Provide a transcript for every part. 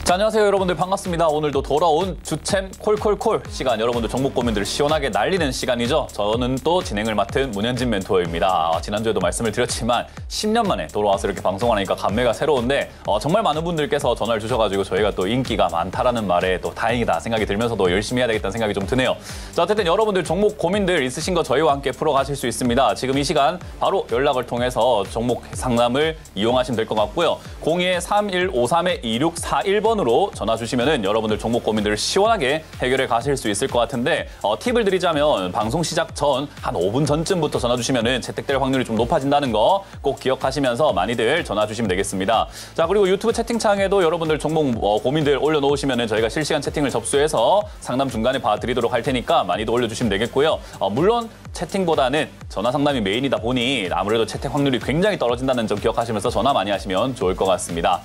자, 안녕하세요 여러분들, 반갑습니다. 오늘도 돌아온 주챔 콜콜콜 시간, 여러분들 종목 고민들 시원하게 날리는 시간이죠. 저는 또 진행을 맡은 문현진 멘토입니다. 지난주에도 말씀을 드렸지만 10년 만에 돌아와서 이렇게 방송하니까 감회가 새로운데 정말 많은 분들께서 전화를 주셔가지고 저희가 또 인기가 많다라는 말에 또 다행이다 생각이 들면서도 열심히 해야 되겠다는 생각이 좀 드네요. 자, 어쨌든 여러분들 종목 고민들 있으신 거 저희와 함께 풀어가실 수 있습니다. 지금 이 시간 바로 연락을 통해서 종목 상담을 이용하시면 될 것 같고요. 02-3153-2641번 으로 전화 주시면은 여러분들 종목 고민들을 시원하게 해결해 가실 수 있을 것 같은데 팁을 드리자면 방송 시작 전 한 5분 전쯤부터 전화 주시면은 채택될 확률이 좀 높아진다는 거 꼭 기억하시면서 많이들 전화 주시면 되겠습니다. 자, 그리고 유튜브 채팅창에도 여러분들 종목 고민들 올려놓으시면은 저희가 실시간 채팅을 접수해서 상담 중간에 봐드리도록 할 테니까 많이들 올려주시면 되겠고요. 물론 채팅보다는 전화 상담이 메인이다 보니 아무래도 채택 확률이 굉장히 떨어진다는 점 기억하시면서 전화 많이 하시면 좋을 것 같습니다.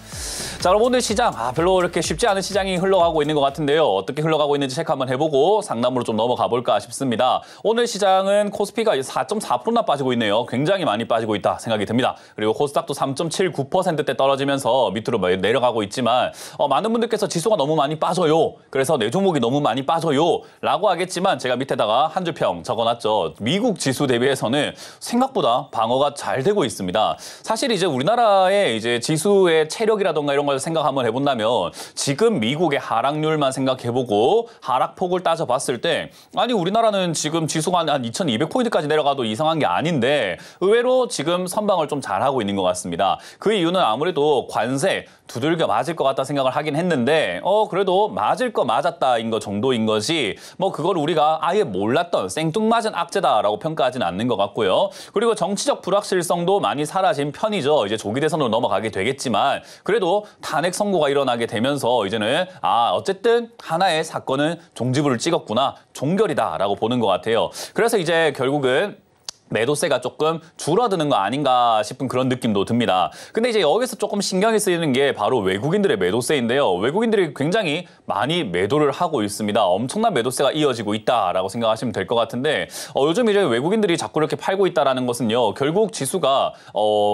자, 그럼 오늘 시장 별로 이렇게 쉽지 않은 시장이 흘러가고 있는 것 같은데요. 어떻게 흘러가고 있는지 체크 한번 해보고 상담으로 좀 넘어가 볼까 싶습니다. 오늘 시장은 코스피가 4.4%나 빠지고 있네요. 굉장히 많이 빠지고 있다 생각이 듭니다. 그리고 코스닥도 3.79%대 떨어지면서 밑으로 내려가고 있지만 많은 분들께서 지수가 너무 많이 빠져요. 그래서 내 종목이 너무 많이 빠져요 라고 하겠지만 제가 밑에다가 한 줄평 적어놨죠. 미국 지수 대비해서는 생각보다 방어가 잘 되고 있습니다. 사실 이제 우리나라의 이제 지수의 체력이라던가 이런 걸 생각 한번 해본다면 지금 미국의 하락률만 생각해보고 하락폭을 따져봤을 때 아니 우리나라는 지금 지수가 한 2200포인트까지 내려가도 이상한 게 아닌데 의외로 지금 선방을 좀 잘하고 있는 것 같습니다. 그 이유는 아무래도 관세 두들겨 맞을 것 같다 생각을 하긴 했는데 그래도 맞을 거 맞았다인 거 정도인 것이 그걸 우리가 아예 몰랐던 생뚱맞은 악재다라고 평가하지는 않는 것 같고요. 그리고 정치적 불확실성도 많이 사라진 편이죠. 이제 조기 대선으로 넘어가게 되겠지만 그래도 탄핵 선고가 일어나게 되면서 이제는 어쨌든 하나의 사건은 종지부를 찍었구나, 종결이다라고 보는 것 같아요. 그래서 이제 결국은 매도세가 조금 줄어드는 거 아닌가 싶은 그런 느낌도 듭니다. 근데 이제 여기서 조금 신경이 쓰이는 게 바로 외국인들의 매도세인데요. 외국인들이 굉장히 많이 매도를 하고 있습니다. 엄청난 매도세가 이어지고 있다라고 생각하시면 될 것 같은데 요즘 이제 외국인들이 자꾸 이렇게 팔고 있다라는 것은요. 결국 지수가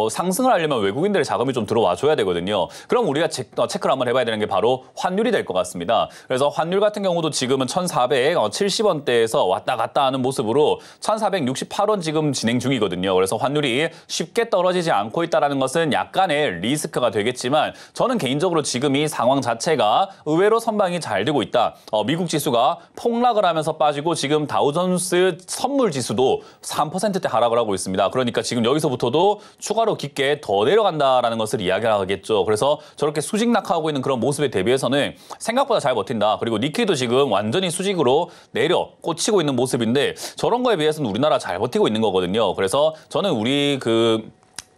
상승을 하려면 외국인들의 자금이 좀 들어와 줘야 되거든요. 그럼 우리가 체크를 한번 해봐야 되는 게 바로 환율이 될 것 같습니다. 그래서 환율 같은 경우도 지금은 1,470원대에서 왔다 갔다 하는 모습으로 1,468원 지금 진행 중이거든요. 그래서 환율이 쉽게 떨어지지 않고 있다는 것은 약간의 리스크가 되겠지만 저는 개인적으로 지금 이 상황 자체가 의외로 선방이 잘 되고 있다. 미국 지수가 폭락을 하면서 빠지고 지금 다우존스 선물 지수도 3%대 하락을 하고 있습니다. 그러니까 지금 여기서부터도 추가로 깊게 더 내려간다라는 것을 이야기하겠죠. 그래서 저렇게 수직 낙하하고 있는 그런 모습에 대비해서는 생각보다 잘 버틴다. 그리고 니케이도 지금 완전히 수직으로 내려 꽂히고 있는 모습인데 저런 거에 비해서는 우리나라 잘 버티고 있는 거거든요. 그래서 저는 우리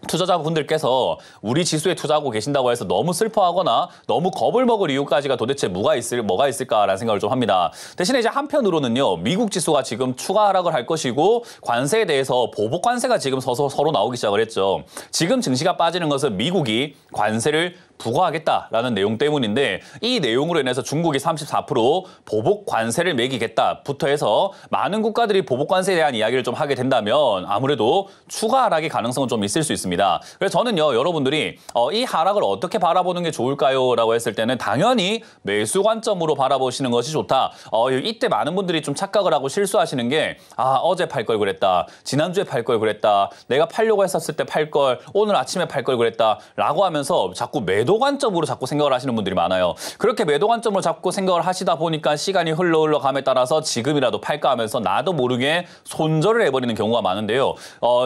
투자자분들께서 우리 지수에 투자하고 계신다고 해서 너무 슬퍼하거나 너무 겁을 먹을 이유까지가 도대체 뭐가 있을까라는 생각을 좀 합니다. 대신에 이제 한편으로는요, 미국 지수가 지금 추가 하락을 할 것이고 관세에 대해서 보복 관세가 지금 서로 나오기 시작을 했죠. 지금 증시가 빠지는 것은 미국이 관세를 부과하겠다라는 내용 때문인데 이 내용으로 인해서 중국이 34% 보복 관세를 매기겠다부터 해서 많은 국가들이 보복 관세에 대한 이야기를 좀 하게 된다면 아무래도 추가 하락의 가능성은 좀 있을 수 있습니다. 그래서 저는요, 여러분들이 이 하락을 어떻게 바라보는 게 좋을까요? 라고 했을 때는 당연히 매수 관점으로 바라보시는 것이 좋다. 이때 많은 분들이 좀 착각을 하고 실수하시는 게 어제 팔 걸 그랬다. 지난주에 팔 걸 그랬다. 내가 팔려고 했었을 때 팔 걸, 오늘 아침에 팔 걸 그랬다. 라고 하면서 자꾸 매도 관점으로 자꾸 생각을 하시는 분들이 많아요. 그렇게 매도 관점으로 자꾸 생각을 하시다 보니까 시간이 흘러감에 따라서 지금이라도 팔까 하면서 나도 모르게 손절을 해버리는 경우가 많은데요.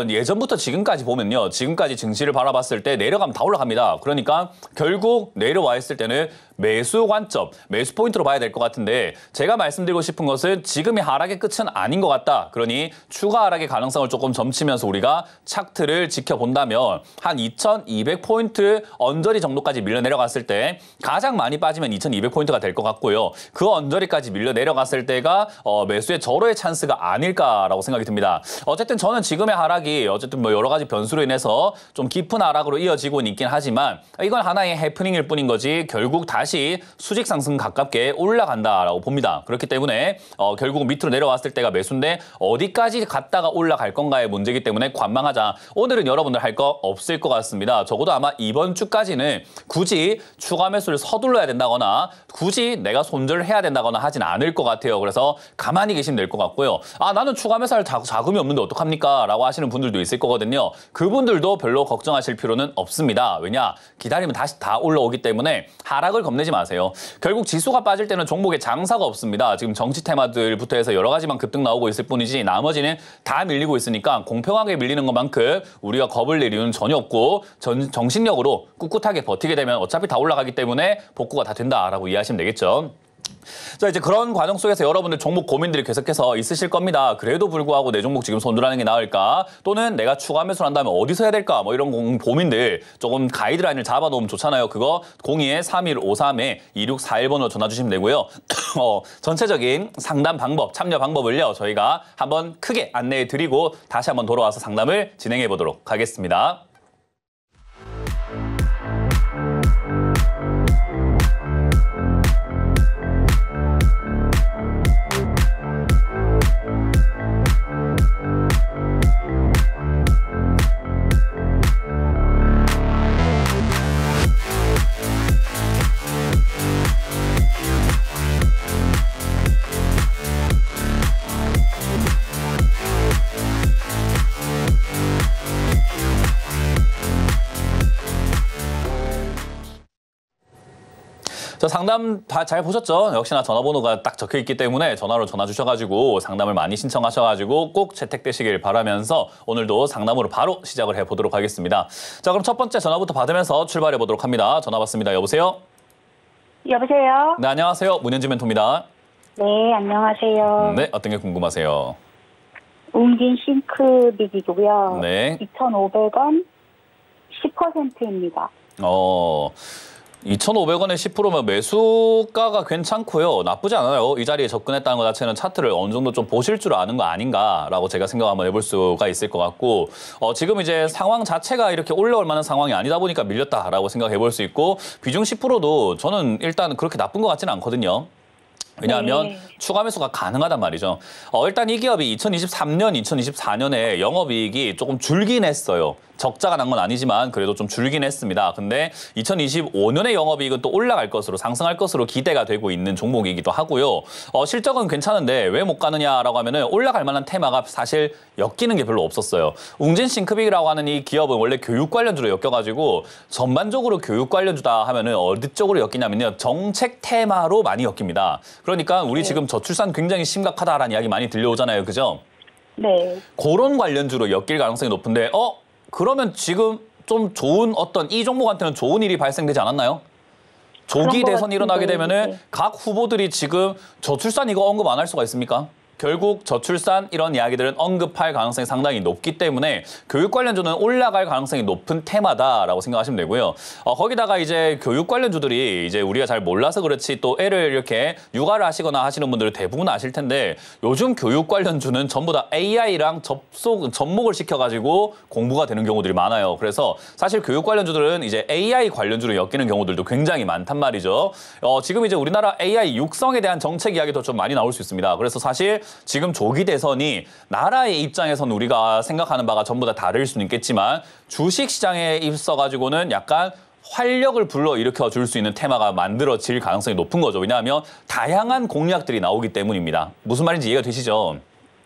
예전부터 지금까지 보면요. 지금까지 증시를 바라봤을 때 내려가면 다 올라갑니다. 그러니까 결국 내려와 있을 때는 매수 관점, 매수 포인트로 봐야 될 것 같은데 제가 말씀드리고 싶은 것은 지금이 하락의 끝은 아닌 것 같다. 그러니 추가 하락의 가능성을 조금 점치면서 우리가 차트를 지켜본다면 한 2200포인트 언저리 정도까지 밀려 내려갔을 때 가장 많이 빠지면 2200포인트가 될 것 같고요. 그 언저리까지 밀려 내려갔을 때가 매수의 절호의 찬스가 아닐까라고 생각이 듭니다. 어쨌든 저는 지금의 하락이 어쨌든 여러 가지 변수로 인해서 좀 깊은 하락으로 이어지고 있긴 하지만 이건 하나의 해프닝일 뿐인 거지 결국 다시 다시 수직 상승 가깝게 올라간다라고 봅니다. 그렇기 때문에 결국 밑으로 내려왔을 때가 매수인데 어디까지 갔다가 올라갈 건가의 문제이기 때문에 관망하자. 오늘은 여러분들 할 거 없을 것 같습니다. 적어도 아마 이번 주까지는 굳이 추가 매수를 서둘러야 된다거나 굳이 내가 손절을 해야 된다거나 하진 않을 것 같아요. 그래서 가만히 계시면 될 것 같고요. 아, 나는 추가 매수할 자금이 없는데 어떡합니까? 라고 하시는 분들도 있을 거거든요. 그분들도 별로 걱정하실 필요는 없습니다. 왜냐? 기다리면 다시 다 올라오기 때문에 하락을 겁내지 마세요. 결국 지수가 빠질 때는 종목에 장사가 없습니다. 지금 정치 테마들부터 해서 여러 가지만 급등 나오고 있을 뿐이지 나머지는 다 밀리고 있으니까 공평하게 밀리는 것만큼 우리가 겁을 낼 이유는 전혀 없고 정신력으로 꿋꿋하게 버티게 되면 어차피 다 올라가기 때문에 복구가 다 된다라고 이해하시면 되겠죠. 자, 이제 그런 과정 속에서 여러분들 종목 고민들이 계속해서 있으실 겁니다. 그래도 불구하고 내 종목 지금 손절하는 게 나을까? 또는 내가 추가 매수를 한다면 어디서 해야 될까? 뭐 이런 고민들 조금 가이드라인을 잡아놓으면 좋잖아요. 그거 02-3153-2641번으로 전화 주시면 되고요. 전체적인 상담 방법, 참여 방법을요. 저희가 한번 크게 안내해 드리고 다시 한번 돌아와서 상담을 진행해 보도록 하겠습니다. 자, 상담 다 잘 보셨죠? 역시나 전화번호가 딱 적혀 있기 때문에 전화로 전화 주셔가지고 상담을 많이 신청하셔가지고 꼭 채택되시길 바라면서 오늘도 상담으로 바로 시작을 해보도록 하겠습니다. 자, 그럼 첫 번째 전화부터 받으면서 출발해 보도록 합니다. 전화 받습니다. 여보세요? 여보세요? 네, 안녕하세요. 문현지 멘토입니다. 네, 안녕하세요. 네, 어떤 게 궁금하세요? 웅진 싱크빅이고요. 네. 2,500원 10%입니다. 2,500원에 10%면 매수가가 괜찮고요. 나쁘지 않아요. 이 자리에 접근했다는 것 자체는 차트를 어느 정도 좀 보실 줄 아는 거 아닌가라고 제가 생각 한번 해볼 수가 있을 것 같고 지금 이제 상황 자체가 이렇게 올라올 만한 상황이 아니다 보니까 밀렸다라고 생각해 볼 수 있고 비중 10%도 저는 일단 그렇게 나쁜 것 같지는 않거든요. 왜냐하면 네. 추가 매수가 가능하단 말이죠. 일단 이 기업이 2023년, 2024년에 영업이익이 조금 줄긴 했어요. 적자가 난 건 아니지만 그래도 좀 줄긴 했습니다. 근데 2025년의 영업이익은 또 올라갈 것으로 상승할 것으로 기대가 되고 있는 종목이기도 하고요. 실적은 괜찮은데 왜 못 가느냐라고 하면은 올라갈 만한 테마가 사실 엮이는 게 별로 없었어요. 웅진 싱크빅이라고 하는 이 기업은 원래 교육 관련주로 엮여가지고 전반적으로 교육 관련주다 하면은 어디 쪽으로 엮이냐면요. 정책 테마로 많이 엮입니다. 그러니까 우리 지금 저출산 굉장히 심각하다라는 이야기 많이 들려오잖아요. 그죠? 네. 그런 관련주로 엮일 가능성이 높은데 그러면 지금 좀 좋은 어떤 이 종목한테는 좋은 일이 발생되지 않았나요? 조기 대선이 일어나게 되면은 네. 각 후보들이 지금 저출산 이거 언급 안 할 수가 있습니까? 결국 저출산 이런 이야기들은 언급할 가능성이 상당히 높기 때문에 교육 관련주는 올라갈 가능성이 높은 테마다라고 생각하시면 되고요. 거기다가 이제 교육 관련주들이 이제 우리가 잘 몰라서 그렇지 또 애를 이렇게 육아를 하시거나 하시는 분들은 대부분 아실 텐데 요즘 교육 관련주는 전부 다 AI랑 접목을 시켜가지고 공부가 되는 경우들이 많아요. 그래서 사실 교육 관련주들은 이제 AI 관련주로 엮이는 경우들도 굉장히 많단 말이죠. 지금 이제 우리나라 AI 육성에 대한 정책 이야기도 좀 많이 나올 수 있습니다. 그래서 사실 지금 조기 대선이 나라의 입장에서는 우리가 생각하는 바가 전부 다 다를 수는 있겠지만 주식시장에 있어가지고는 약간 활력을 불러일으켜 줄 수 있는 테마가 만들어질 가능성이 높은 거죠. 왜냐하면 다양한 공약들이 나오기 때문입니다. 무슨 말인지 이해가 되시죠?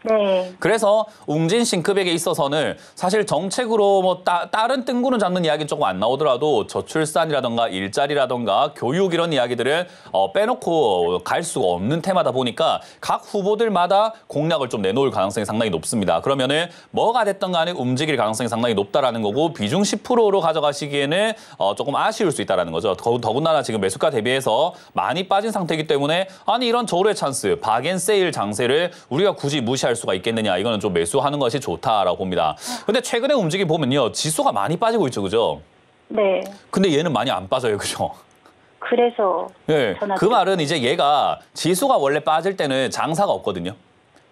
네. 그래서 웅진 싱크백에 있어서는 사실 정책으로 뭐 다른 뜬구름 잡는 이야기는 조금 안 나오더라도 저출산이라던가 일자리라던가 교육 이런 이야기들은 빼놓고 갈 수가 없는 테마다 보니까 각 후보들마다 공약을 좀 내놓을 가능성이 상당히 높습니다. 그러면은 뭐가 됐든 간에 움직일 가능성이 상당히 높다라는 거고 비중 10%로 가져가시기에는 조금 아쉬울 수 있다라는 거죠. 더군다나 지금 매수가 대비해서 많이 빠진 상태이기 때문에 아니 이런 저울의 찬스, 박앤세일 장세를 우리가 굳이 무시할 수가 있겠느냐. 이거는 좀 매수하는 것이 좋다라고 봅니다. 근데 최근에 움직임 보면요. 지수가 많이 빠지고 있죠. 그죠? 네. 근데 얘는 많이 안 빠져요. 그죠? 그래서 네. 그 말은 이제 얘가 지수가 원래 빠질 때는 장사가 없거든요.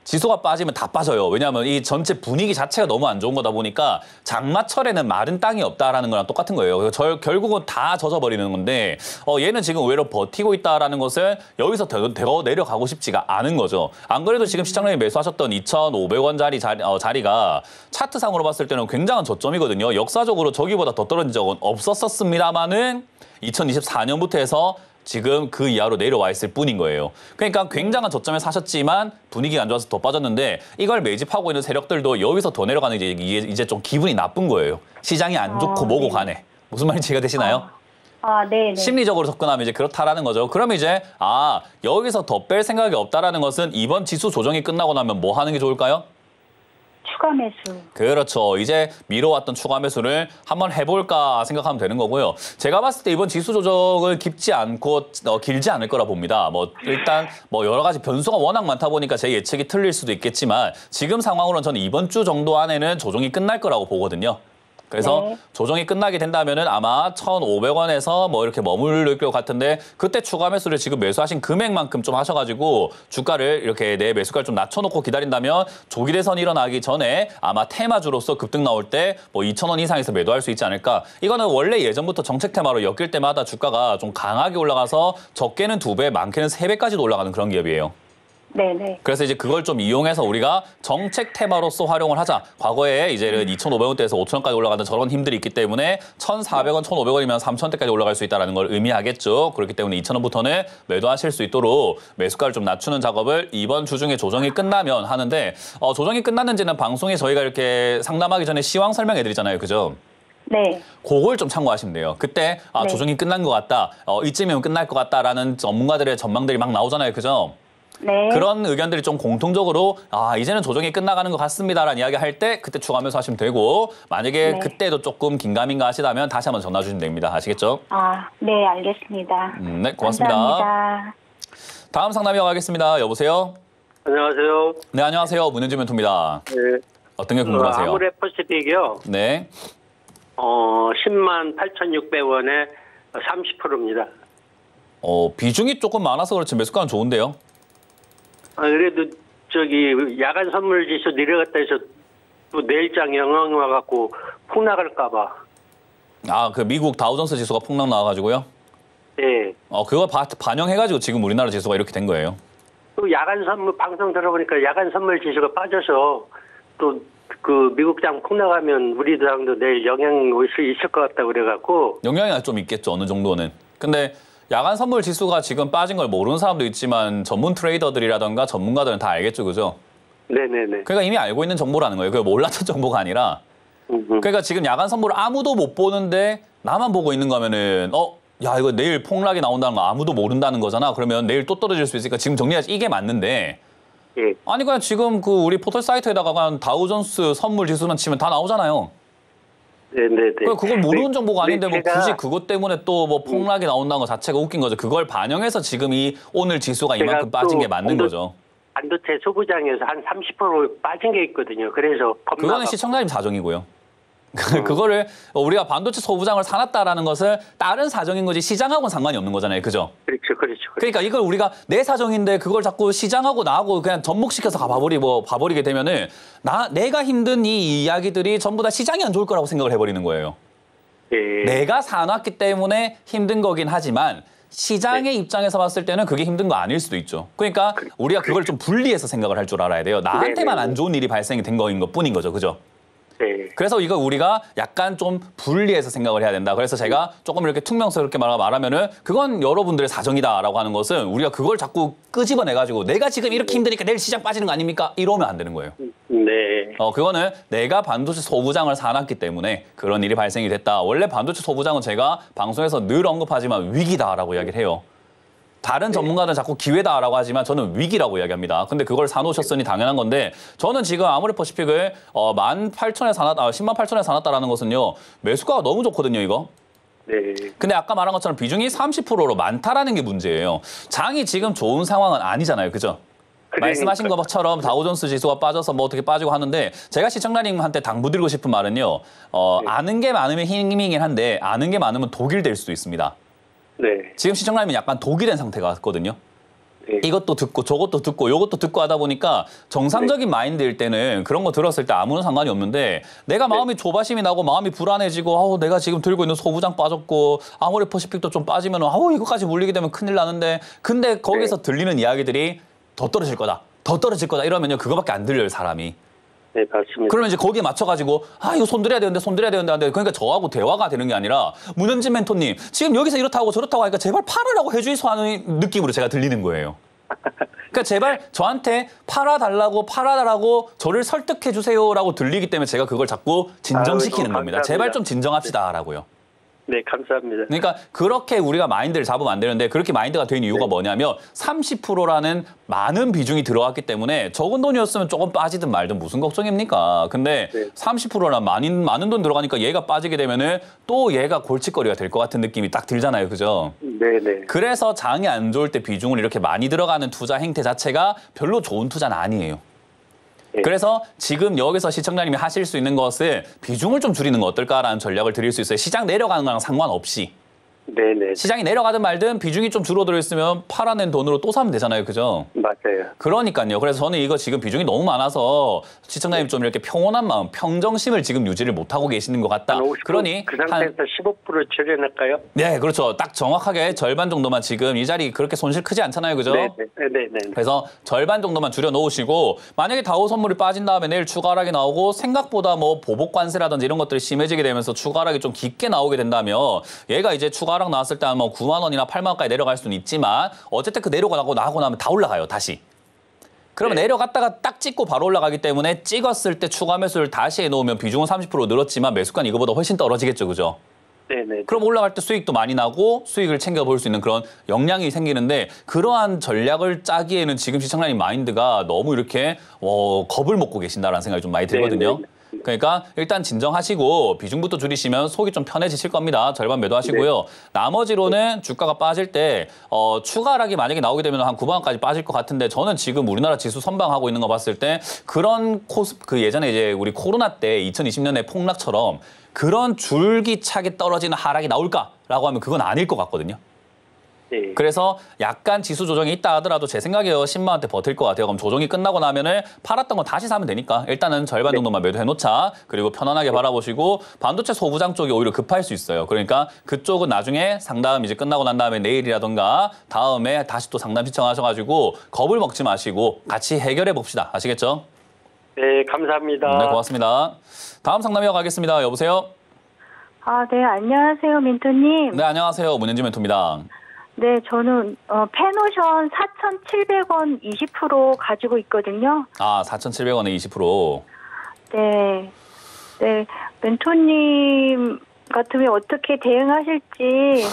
지수가 빠지면 다 빠져요. 왜냐하면 이 전체 분위기 자체가 너무 안 좋은 거다 보니까 장마철에는 마른 땅이 없다라는 거랑 똑같은 거예요. 그래서 결국은 다 젖어버리는 건데 얘는 지금 의외로 버티고 있다라는 것은 여기서 더 내려가고 싶지가 않은 거죠. 안 그래도 지금 시청자님이 매수하셨던 2,500원짜리 자리가 차트상으로 봤을 때는 굉장한 저점이거든요. 역사적으로 저기보다 더 떨어진 적은 없었습니다만은 2024년부터 해서 지금 그 이하로 내려와 있을 뿐인 거예요. 그러니까 굉장한 저점에 사셨지만 분위기가 안 좋아서 더 빠졌는데 이걸 매집하고 있는 세력들도 여기서 더 내려가는 게 이제 좀 기분이 나쁜 거예요. 시장이 안 좋고 뭐고 가네. 무슨 말인지 이해가 되시나요? 네. 심리적으로 접근하면 이제 그렇다라는 거죠. 그러면 이제 여기서 더 뺄 생각이 없다라는 것은 이번 지수 조정이 끝나고 나면 뭐 하는 게 좋을까요? 추가 매수. 그렇죠. 이제 미뤄왔던 추가 매수를 한번 해볼까 생각하면 되는 거고요. 제가 봤을 때 이번 지수 조정을 깊지 않고 길지 않을 거라 봅니다. 일단 여러 가지 변수가 워낙 많다 보니까 제 예측이 틀릴 수도 있겠지만 지금 상황으로는 저는 이번 주 정도 안에는 조정이 끝날 거라고 보거든요. 그래서 네. 조정이 끝나게 된다면은 아마 1,500원에서 이렇게 머무를 것 같은데 그때 추가 매수를 지금 매수하신 금액만큼 좀 하셔가지고 주가를 이렇게 내 매수가를 좀 낮춰놓고 기다린다면 조기 대선이 일어나기 전에 아마 테마주로서 급등 나올 때 2,000원 이상에서 매도할 수 있지 않을까. 이거는 원래 예전부터 정책 테마로 엮일 때마다 주가가 좀 강하게 올라가서 적게는 2배, 많게는 3배까지도 올라가는 그런 기업이에요. 네네. 그래서 이제 그걸 좀 이용해서 우리가 정책 테마로서 활용을 하자. 과거에 이제는 2,500원대에서 5,000원까지 올라가는 저런 힘들이 있기 때문에 1,400원, 1,500원이면 3,000원대까지 올라갈 수 있다는 걸 의미하겠죠. 그렇기 때문에 2,000원부터는 매도하실 수 있도록 매수가를 좀 낮추는 작업을 이번 주 중에 조정이 끝나면 하는데 조정이 끝났는지는 방송에 저희가 이렇게 상담하기 전에 시황 설명해 드리잖아요. 그죠? 네. 그걸 좀 참고하시면 돼요. 그때 네. 조정이 끝난 것 같다. 이쯤이면 끝날 것 같다라는 전문가들의 전망들이 막 나오잖아요. 그죠? 네. 그런 의견들이 좀 공통적으로 이제는 조정이 끝나가는 것 같습니다라는 이야기 할 때 그때 추가하면서 하시면 되고 만약에 네. 그때도 그때도 조금 긴가민가 하시다면 다시 한번 전화 주시면 됩니다. 아시겠죠? 네, 알겠습니다. 네, 고맙습니다. 감사합니다. 다음 상담 이어가겠습니다. 여보세요? 안녕하세요. 네, 안녕하세요. 문현주 멘토입니다. 네. 어떤 게 궁금하세요? 아모레퍼시픽이요. 네. 10만 8,600원에 30%입니다. 비중이 조금 많아서 그렇지 매수가는 좋은데요? 그래도 야간 선물 지수 내려갔다 해서 또 내일장 영향 와갖고 폭 나갈까봐. 그 미국 다우존스 지수가 폭락 나와가지고요? 네. 그거 반영해가지고 지금 우리나라 지수가 이렇게 된 거예요. 또 야간 선물 방송 들어보니까 야간 선물 지수가 빠져서 또 그 미국장 폭 나가면 우리 당도 내일 영향 올 수 있을 것 같다 그래갖고. 영향이 좀 있겠죠, 어느 정도는. 근데 야간 선물 지수가 지금 빠진 걸 모르는 사람도 있지만 전문 트레이더들이라던가 전문가들은 다 알겠죠, 그죠? 네네네. 그러니까 이미 알고 있는 정보라는 거예요. 그게 몰랐던 정보가 아니라. 그러니까 지금 야간 선물을 아무도 못 보는데 나만 보고 있는 거면은 야 이거 내일 폭락이 나온다는 거 아무도 모른다는 거잖아. 그러면 내일 또 떨어질 수 있으니까 지금 정리하지 이게 맞는데. 예. 아니 그냥 지금 우리 포털 사이트에다가 그냥 다우존스 선물 지수만 치면 다 나오잖아요. 네네네. 그걸 모르는 정보가 아닌데 제가 굳이 그것 때문에 또 폭락이 나온다는 것 자체가 웃긴 거죠. 그걸 반영해서 지금 오늘 지수가 이만큼 빠진 게 맞는 거죠. 반도체 소부장에서 한 30% 빠진 게 있거든요. 그래서 그거는 시청자님 사정이고요. 그거를 우리가 반도체 소부장을 사놨다라는 것은 다른 사정인 거지 시장하고는 상관이 없는 거잖아요. 그죠? 그렇죠. 그러니까 이걸 우리가 내 사정인데 그걸 자꾸 시장하고 나하고 그냥 접목시켜서 봐버리게 되면은 내가 힘든 이 이야기들이 전부 다 시장이 안 좋을 거라고 생각을 해버리는 거예요. 예. 내가 사놨기 때문에 힘든 거긴 하지만 시장의 입장에서 봤을 때는 그게 힘든 거 아닐 수도 있죠. 그러니까 우리가 그걸 좀 분리해서 생각을 할 줄 알아야 돼요. 나한테만 안 좋은 일이 발생이 된 거인 것뿐인 거죠. 그죠? 네. 그래서 이거 우리가 약간 좀 분리해서 생각을 해야 된다. 그래서 제가 조금 이렇게 퉁명스럽게 말하면은 그건 여러분들의 사정이다라고 하는 것은 우리가 그걸 자꾸 끄집어내가지고 내가 지금 이렇게 힘드니까 내일 시장 빠지는 거 아닙니까? 이러면 안 되는 거예요. 네. 그거는 내가 반도체 소부장을 사놨기 때문에 그런 일이 발생이 됐다. 원래 반도체 소부장은 제가 방송에서 늘 언급하지만 위기다라고 이야기를 해요. 다른 전문가들은 자꾸 기회다라고 하지만 저는 위기라고 이야기합니다. 근데 그걸 사놓으셨으니 당연한 건데 저는 지금 아모레퍼시픽을 10만 8천에 사놨다라는 것은요. 매수가가 너무 좋거든요, 이거. 네. 근데 아까 말한 것처럼 비중이 30%로 많다라는 게 문제예요. 장이 지금 좋은 상황은 아니잖아요, 그죠? 말씀하신 것처럼 다우존스 지수가 빠져서 어떻게 빠지고 하는데 제가 시청자님한테 당부드리고 싶은 말은요. 아는 게 많으면 힘이긴 한데 아는 게 많으면 독일 될 수도 있습니다. 네. 지금 시청자님은 약간 독이 된 상태가 같거든요. 네. 이것도 듣고 저것도 듣고 요것도 듣고 하다 보니까 정상적인 마인드일 때는 그런 거 들었을 때 아무런 상관이 없는데 내가 마음이 조바심이 나고 마음이 불안해지고 아우 내가 지금 들고 있는 소부장 빠졌고 아모레 퍼시픽도 좀 빠지면 아우 이거까지 물리게 되면 큰일 나는데 근데 거기서 들리는 이야기들이 더 떨어질 거다. 더 떨어질 거다 이러면요 그거밖에 안 들려요 사람이. 네, 맞습니다. 그러면 이제 거기에 맞춰가지고 아 이거 손들어야 되는데 손들어야 되는데 안 돼. 그러니까 저하고 대화가 되는 게 아니라 문현진 멘토님 지금 여기서 이렇다고 저렇다고 하니까 제발 팔으라고 해주이소 하는 느낌으로 제가 들리는 거예요. 그러니까 제발 저한테 팔아달라고 저를 설득해 주세요라고 들리기 때문에 제가 그걸 자꾸 진정시키는 아유, 겁니다. 감사합니다. 제발 좀 진정합시다라고요. 네, 감사합니다. 그러니까 그렇게 우리가 마인드를 잡으면 안 되는데 그렇게 마인드가 된 이유가 뭐냐면 30%라는 많은 비중이 들어갔기 때문에 적은 돈이었으면 조금 빠지든 말든 무슨 걱정입니까? 근데 네. 30%나 많은 돈 들어가니까 얘가 빠지게 되면은 또 얘가 골칫거리가 될 것 같은 느낌이 딱 들잖아요. 그죠? 네네. 그래서 장이 안 좋을 때 비중을 이렇게 많이 들어가는 투자 행태 자체가 별로 좋은 투자는 아니에요. 네. 그래서 지금 여기서 시청자님이 하실 수 있는 것은 비중을 좀 줄이는 거 어떨까라는 전략을 드릴 수 있어요. 시장 내려가는 거랑 상관없이. 네네. 시장이 내려가든 말든 비중이 좀 줄어들어 있으면 팔아낸 돈으로 또 사면 되잖아요. 그죠? 맞아요. 그러니까요. 그래서 저는 이거 지금 비중이 너무 많아서 시청자님 좀 이렇게 평온한 마음, 평정심을 지금 유지를 못하고 계시는 것 같다. 한 50%, 그러니 그 상태에서 15% 줄여낼까요? 네, 그렇죠. 딱 정확하게 절반 정도만 지금 이 자리 그렇게 손실 크지 않잖아요. 그죠? 네네. 그래서 절반 정도만 줄여 놓으시고 만약에 다우 선물이 빠진 다음에 내일 추가 하락이 나오고 생각보다 뭐 보복 관세라든지 이런 것들이 심해지게 되면서 추가 하락이 좀 깊게 나오게 된다면 얘가 이제 추가 하락 나왔을 때 한 뭐 9만 원이나 8만 원까지 내려갈 수는 있지만 어쨌든 그 내려가고 나고 나면 다 올라가요. 다시. 그러면 네. 내려갔다가 딱 찍고 바로 올라가기 때문에 찍었을 때 추가 매수를 다시 해놓으면 비중은 30% 늘었지만 매수가는 이거보다 훨씬 떨어지겠죠. 그죠? 네네. 그럼 올라갈 때 수익도 많이 나고 수익을 챙겨볼 수 있는 그런 역량이 생기는데 그러한 전략을 짜기에는 지금 시청자님 마인드가 너무 이렇게 겁을 먹고 계신다라는 생각이 좀 많이 들거든요. 네. 그러니까 일단 진정하시고 비중부터 줄이시면 속이 좀 편해지실 겁니다. 절반 매도하시고요. 나머지로는 주가가 빠질 때 추가 하락이 만약에 나오게 되면 한 9만 원까지 빠질 것 같은데 저는 지금 우리나라 지수 선방하고 있는 거 봤을 때 그런 그 예전에 이제 우리 코로나 때 2020년에 폭락처럼 그런 줄기차게 떨어지는 하락이 나올까라고 하면 그건 아닐 것 같거든요. 네. 그래서 약간 지수 조정이 있다 하더라도 제 생각에요. 10만 원대 버틸 것 같아요. 그럼 조정이 끝나고 나면은 팔았던 거 다시 사면 되니까 일단은 절반 정도만 매도해 놓자. 그리고 편안하게 바라보시고 반도체 소부장 쪽이 오히려 급할 수 있어요. 그러니까 그쪽은 나중에 상담 이제 끝나고 난 다음에 내일이라던가 다음에 다시 또 상담 신청하셔가지고 겁을 먹지 마시고 같이 해결해 봅시다. 아시겠죠? 네, 감사합니다. 네, 고맙습니다. 다음 상담 이어가겠습니다. 여보세요? 아, 네, 안녕하세요, 민토님. 네, 안녕하세요. 문현지 멘토입니다. 네, 저는 페노션 4,700원 20% 가지고 있거든요. 아, 4,700원에 20%. 네, 네, 멘토님 같으면 어떻게 대응하실지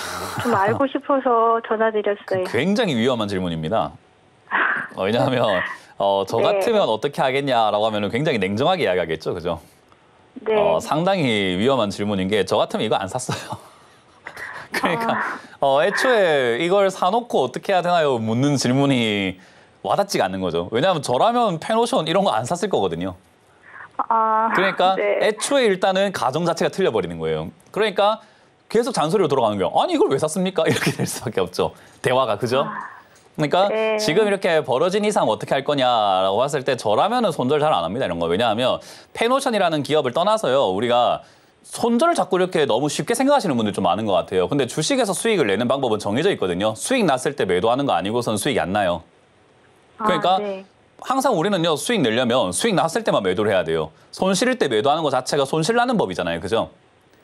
좀 알고 싶어서 전화드렸어요. 굉장히 위험한 질문입니다. 왜냐하면 저 네. 같으면 어떻게 하겠냐라고 하면 굉장히 냉정하게 이야기하겠죠. 그죠? 네, 상당히 위험한 질문인 게 저 같으면 이거 안 샀어요. 그러니까 애초에 이걸 사놓고 어떻게 해야 되나요? 묻는 질문이 와닿지가 않는 거죠. 왜냐하면 저라면 페노션 이런 거 안 샀을 거거든요. 아, 그러니까 네. 애초에 일단은 가정 자체가 틀려버리는 거예요. 그러니까 계속 잔소리로 돌아가는 거예요. 아니 이걸 왜 샀습니까? 이렇게 될 수밖에 없죠. 대화가 그죠? 그러니까 네. 지금 이렇게 벌어진 이상 어떻게 할 거냐라고 봤을 때 저라면은 손절 잘 안 합니다. 이런 거. 왜냐하면 페노션이라는 기업을 떠나서요. 우리가 손절을 자꾸 이렇게 너무 쉽게 생각하시는 분들 좀 많은 것 같아요. 근데 주식에서 수익을 내는 방법은 정해져 있거든요. 수익 났을 때 매도하는 거 아니고선 수익이 안 나요. 그러니까 아, 네. 항상 우리는요. 수익 내려면 수익 났을 때만 매도를 해야 돼요. 손실일 때 매도하는 거 자체가 손실 나는 법이잖아요. 그죠?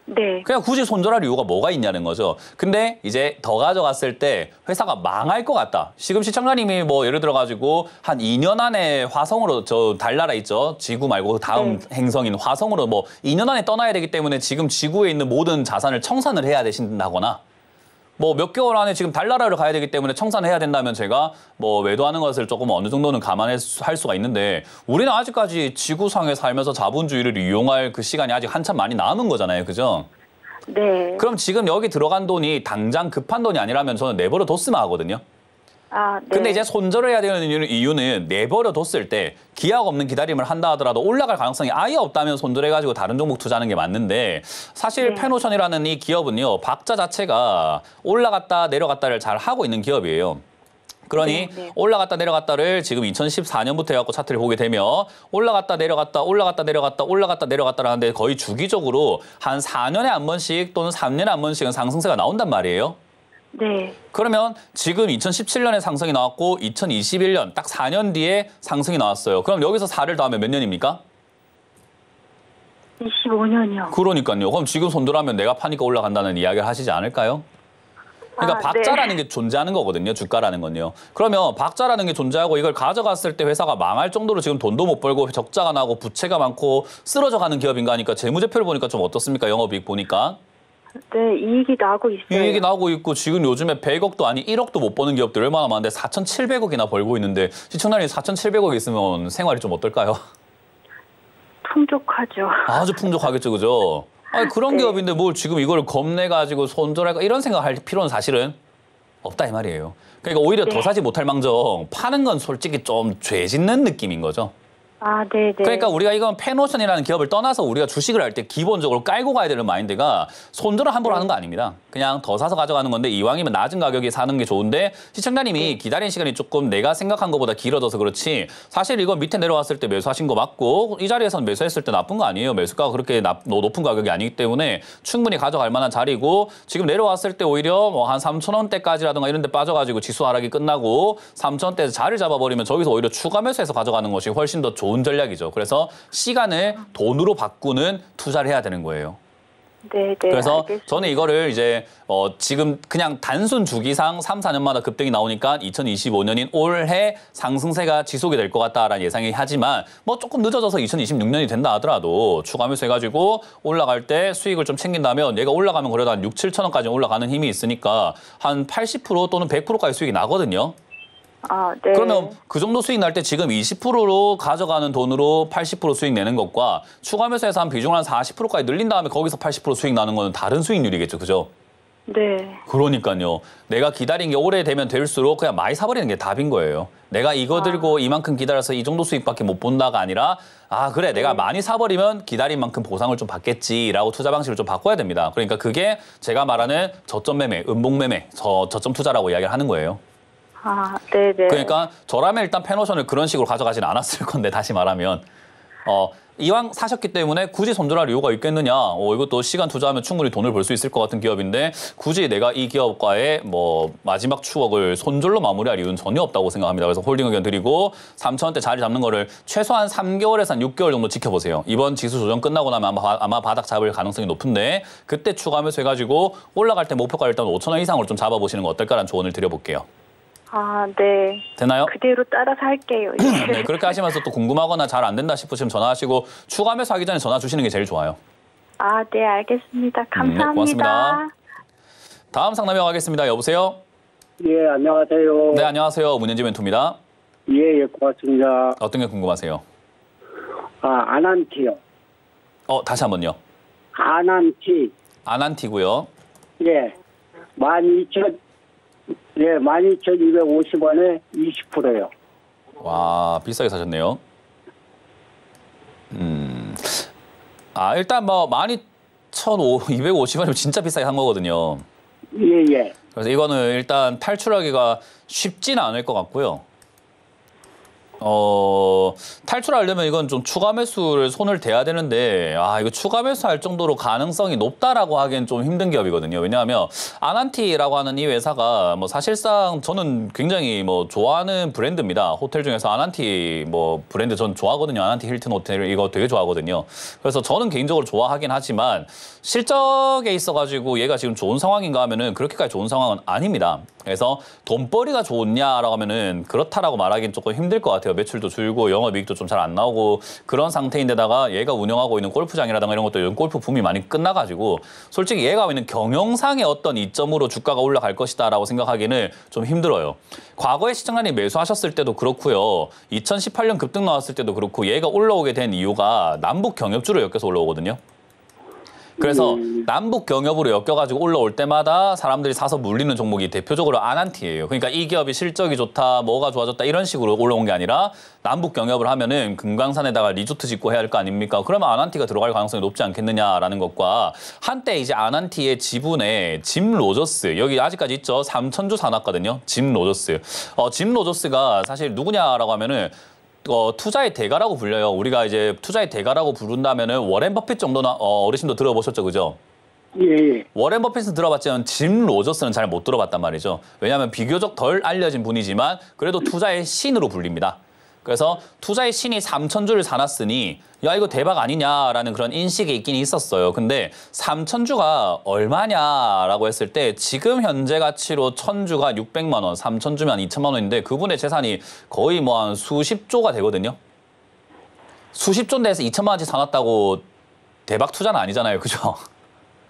네. 그냥 굳이 손절할 이유가 뭐가 있냐는 거죠. 근데 이제 더 가져갔을 때 회사가 망할 것 같다. 지금 시청자님이 뭐 예를 들어가지고 한 2년 안에 화성으로 저 달나라 있죠. 지구 말고 다음 네. 행성인 화성으로 뭐 2년 안에 떠나야 되기 때문에 지금 지구에 있는 모든 자산을 청산을 해야 되신다거나 뭐 몇 개월 안에 지금 달나라를 가야 되기 때문에 청산해야 된다면 제가 뭐 매도하는 것을 조금 어느 정도는 감안할 수가 있는데 우리는 아직까지 지구상에 살면서 자본주의를 이용할 그 시간이 아직 한참 많이 남은 거잖아요. 그죠? 네. 그럼 지금 여기 들어간 돈이 당장 급한 돈이 아니라면 저는 내버려 뒀으면 하거든요. 아, 네. 근데 이제 손절을 해야 되는 이유는 내버려 뒀을 때 기약 없는 기다림을 한다 하더라도 올라갈 가능성이 아예 없다면 손절해가지고 다른 종목 투자하는 게 맞는데 사실 네. 페노션이라는 이 기업은요. 박자 자체가 올라갔다 내려갔다를 잘 하고 있는 기업이에요. 그러니 네. 올라갔다 내려갔다를 지금 2014년부터 해갖고 차트를 보게 되면 올라갔다 내려갔다 올라갔다 내려갔다 올라갔다 내려갔다라는데 거의 주기적으로 한 4년에 한 번씩 또는 3년에 한 번씩은 상승세가 나온단 말이에요. 네. 그러면 지금 2017년에 상승이 나왔고 2021년 딱 4년 뒤에 상승이 나왔어요. 그럼 여기서 4를 더하면 몇 년입니까? 25년이요. 그러니까요. 그럼 지금 손절하면 내가 파니까 올라간다는 이야기를 하시지 않을까요? 그러니까 아, 박자라는 네. 게 존재하는 거거든요. 주가라는 건요. 그러면 박자라는 게 존재하고 이걸 가져갔을 때 회사가 망할 정도로 지금 돈도 못 벌고 적자가 나고 부채가 많고 쓰러져 가는 기업인가 하니까 재무제표를 보니까 좀 어떻습니까? 영업이익 보니까. 네, 이익이 나고 있어요. 이익이 나오고 있고 지금 요즘에 100억도 아니 1억도 못 버는 기업들 얼마나 많은데 4,700억이나 벌고 있는데 시청자님 4,700억 있으면 생활이 좀 어떨까요? 풍족하죠. 아주 풍족하겠죠, 그죠? 아니, 그런 네. 기업인데 뭘 지금 이걸 겁내가지고 손절할까 이런 생각할 필요는 사실은 없다 이 말이에요. 그러니까 오히려 더 네. 사지 못할 망정 파는 건 솔직히 좀 죄 짓는 느낌인 거죠. 아, 네, 네. 그러니까 우리가 이건 페노션이라는 기업을 떠나서 우리가 주식을 할 때 기본적으로 깔고 가야 되는 마인드가 손절을 함부로 하는 거 아닙니다. 그냥 더 사서 가져가는 건데 이왕이면 낮은 가격에 사는 게 좋은데 시청자님이 기다린 시간이 조금 내가 생각한 것보다 길어져서 그렇지 사실 이거 밑에 내려왔을 때 매수하신 거 맞고 이 자리에서는 매수했을 때 나쁜 거 아니에요. 매수가가 그렇게 높은 가격이 아니기 때문에 충분히 가져갈 만한 자리고 지금 내려왔을 때 오히려 뭐 한 3,000원대까지라든가 이런 데 빠져가지고 지수 하락이 끝나고 3,000원대에서 자리를 잡아버리면 저기서 오히려 추가 매수해서 가져가는 것이 훨씬 더 좋은 전략이죠. 그래서 시간을 돈으로 바꾸는 투자를 해야 되는 거예요. 네, 네. 그래서 알겠습니다. 저는 이거를 이제 지금 그냥 단순 주기상 3, 4년마다 급등이 나오니까 2025년인 올해 상승세가 지속이 될 것 같다라는 예상이 하지만 뭐 조금 늦어져서 2026년이 된다 하더라도 추가 매수해가지고 올라갈 때 수익을 좀 챙긴다면 얘가 올라가면 그래도 한 6, 7천 원까지 올라가는 힘이 있으니까 한 80% 또는 100%까지 수익이 나거든요. 아, 네. 그러면 그 정도 수익 날 때 지금 20%로 가져가는 돈으로 80% 수익 내는 것과 추가 매수해서 한 비중을 한 40%까지 늘린 다음에 거기서 80% 수익 나는 건 다른 수익률이겠죠. 그죠? 네. 그러니까요. 내가 기다린 게 오래되면 될수록 그냥 많이 사버리는 게 답인 거예요. 내가 이거 들고 이만큼 기다려서 이 정도 수익밖에 못 본다가 아니라 아 그래 내가 많이 사버리면 기다린 만큼 보상을 좀 받겠지라고 투자 방식을 좀 바꿔야 됩니다. 그러니까 그게 제가 말하는 저점 매매, 음봉 매매, 저점 투자라고 이야기를 하는 거예요. 아, 네, 네. 그러니까 저라면 일단 페노션을 그런 식으로 가져가진 않았을 건데 다시 말하면 이왕 사셨기 때문에 굳이 손절할 이유가 있겠느냐. 이것도 시간 투자하면 충분히 돈을 벌 수 있을 것 같은 기업인데 굳이 내가 이 기업과의 뭐 마지막 추억을 손절로 마무리할 이유는 전혀 없다고 생각합니다. 그래서 홀딩 의견 드리고 3,000원대 자리 잡는 거를 최소한 3개월에서 한 6개월 정도 지켜보세요. 이번 지수 조정 끝나고 나면 아마 바닥 잡을 가능성이 높은데 그때 추가 매수해가지고 올라갈 때 목표가 일단 5,000원 이상으로 좀 잡아보시는 거 어떨까라는 조언을 드려볼게요. 아, 네. 되나요? 그대로 따라서 할게요. 네, 그렇게 하시면서 또 궁금하거나 잘 안 된다 싶으시면 전화하시고 추가 매수하기 전에 전화 주시는 게 제일 좋아요. 아, 네, 알겠습니다. 감사합니다. 고맙습니다. 다음 상담 이어가겠습니다. 여보세요? 예, 안녕하세요. 네, 안녕하세요. 문현지 멘토입니다. 예, 고맙습니다. 어떤 게 궁금하세요? 아난티요. 다시 한번요. 아난티. 아난티고요. 예. 12,250원에 20%요. 와, 비싸게 사셨네요. 일단 뭐 12,250원이면 진짜 비싸게 산 거거든요. 예, 예. 그래서 이거는 일단 탈출하기가 쉽지는 않을 것 같고요. 탈출하려면 이건 좀 추가 매수를 손을 대야 되는데 이거 추가 매수할 정도로 가능성이 높다라고 하기엔 좀 힘든 기업이거든요. 왜냐하면 아난티라고 하는 이 회사가 뭐 사실상 저는 굉장히 뭐 좋아하는 브랜드입니다. 호텔 중에서 아난티 뭐 브랜드 전 좋아하거든요. 아난티 힐튼 호텔 이거 되게 좋아하거든요. 그래서 저는 개인적으로 좋아하긴 하지만 실적에 있어가지고 얘가 지금 좋은 상황인가 하면은 그렇게까지 좋은 상황은 아닙니다. 그래서 돈벌이가 좋냐라고 하면은 그렇다라고 말하기는 조금 힘들 것 같아요. 매출도 줄고 영업이익도 좀 잘 안 나오고 그런 상태인데다가 얘가 운영하고 있는 골프장이라든가 이런 것도 요즘 골프 붐이 많이 끝나가지고 솔직히 얘가 하고 있는 경영상의 어떤 이점으로 주가가 올라갈 것이다라고 생각하기는 좀 힘들어요. 과거에 시청자님 매수하셨을 때도 그렇고요. 2018년 급등 나왔을 때도 그렇고 얘가 올라오게 된 이유가 남북 경협주를 엮여서 올라오거든요. 그래서 남북 경협으로 엮여가지고 올라올 때마다 사람들이 사서 물리는 종목이 대표적으로 아난티예요. 그러니까 이 기업이 실적이 좋다, 뭐가 좋아졌다 이런 식으로 올라온 게 아니라 남북 경협을 하면은 금강산에다가 리조트 짓고 해야 할 거 아닙니까? 그러면 아난티가 들어갈 가능성이 높지 않겠느냐라는 것과 한때 이제 아난티의 지분에 짐 로저스, 여기 아직까지 있죠. 3,000주 사놨거든요. 짐 로저스. 짐 로저스가 사실 누구냐라고 하면은 투자의 대가라고 불려요. 우리가 이제 투자의 대가라고 부른다면은 워렌 버핏 정도나 어르신도 들어보셨죠, 그죠? 예. 워렌 버핏은 들어봤지만 짐 로저스는 잘 못 들어봤단 말이죠. 왜냐하면 비교적 덜 알려진 분이지만 그래도 투자의 신으로 불립니다. 그래서 투자의 신이 3,000주를 사놨으니 야 이거 대박 아니냐라는 그런 인식이 있긴 있었어요. 근데 3,000주가 얼마냐라고 했을 때 지금 현재 가치로 1,000주가 600만 원, 3,000주면 2천만 원인데 그분의 재산이 거의 뭐 한 수십조가 되거든요. 수십조인데 해서 2천만 원치 사놨다고 대박 투자는 아니잖아요. 그죠?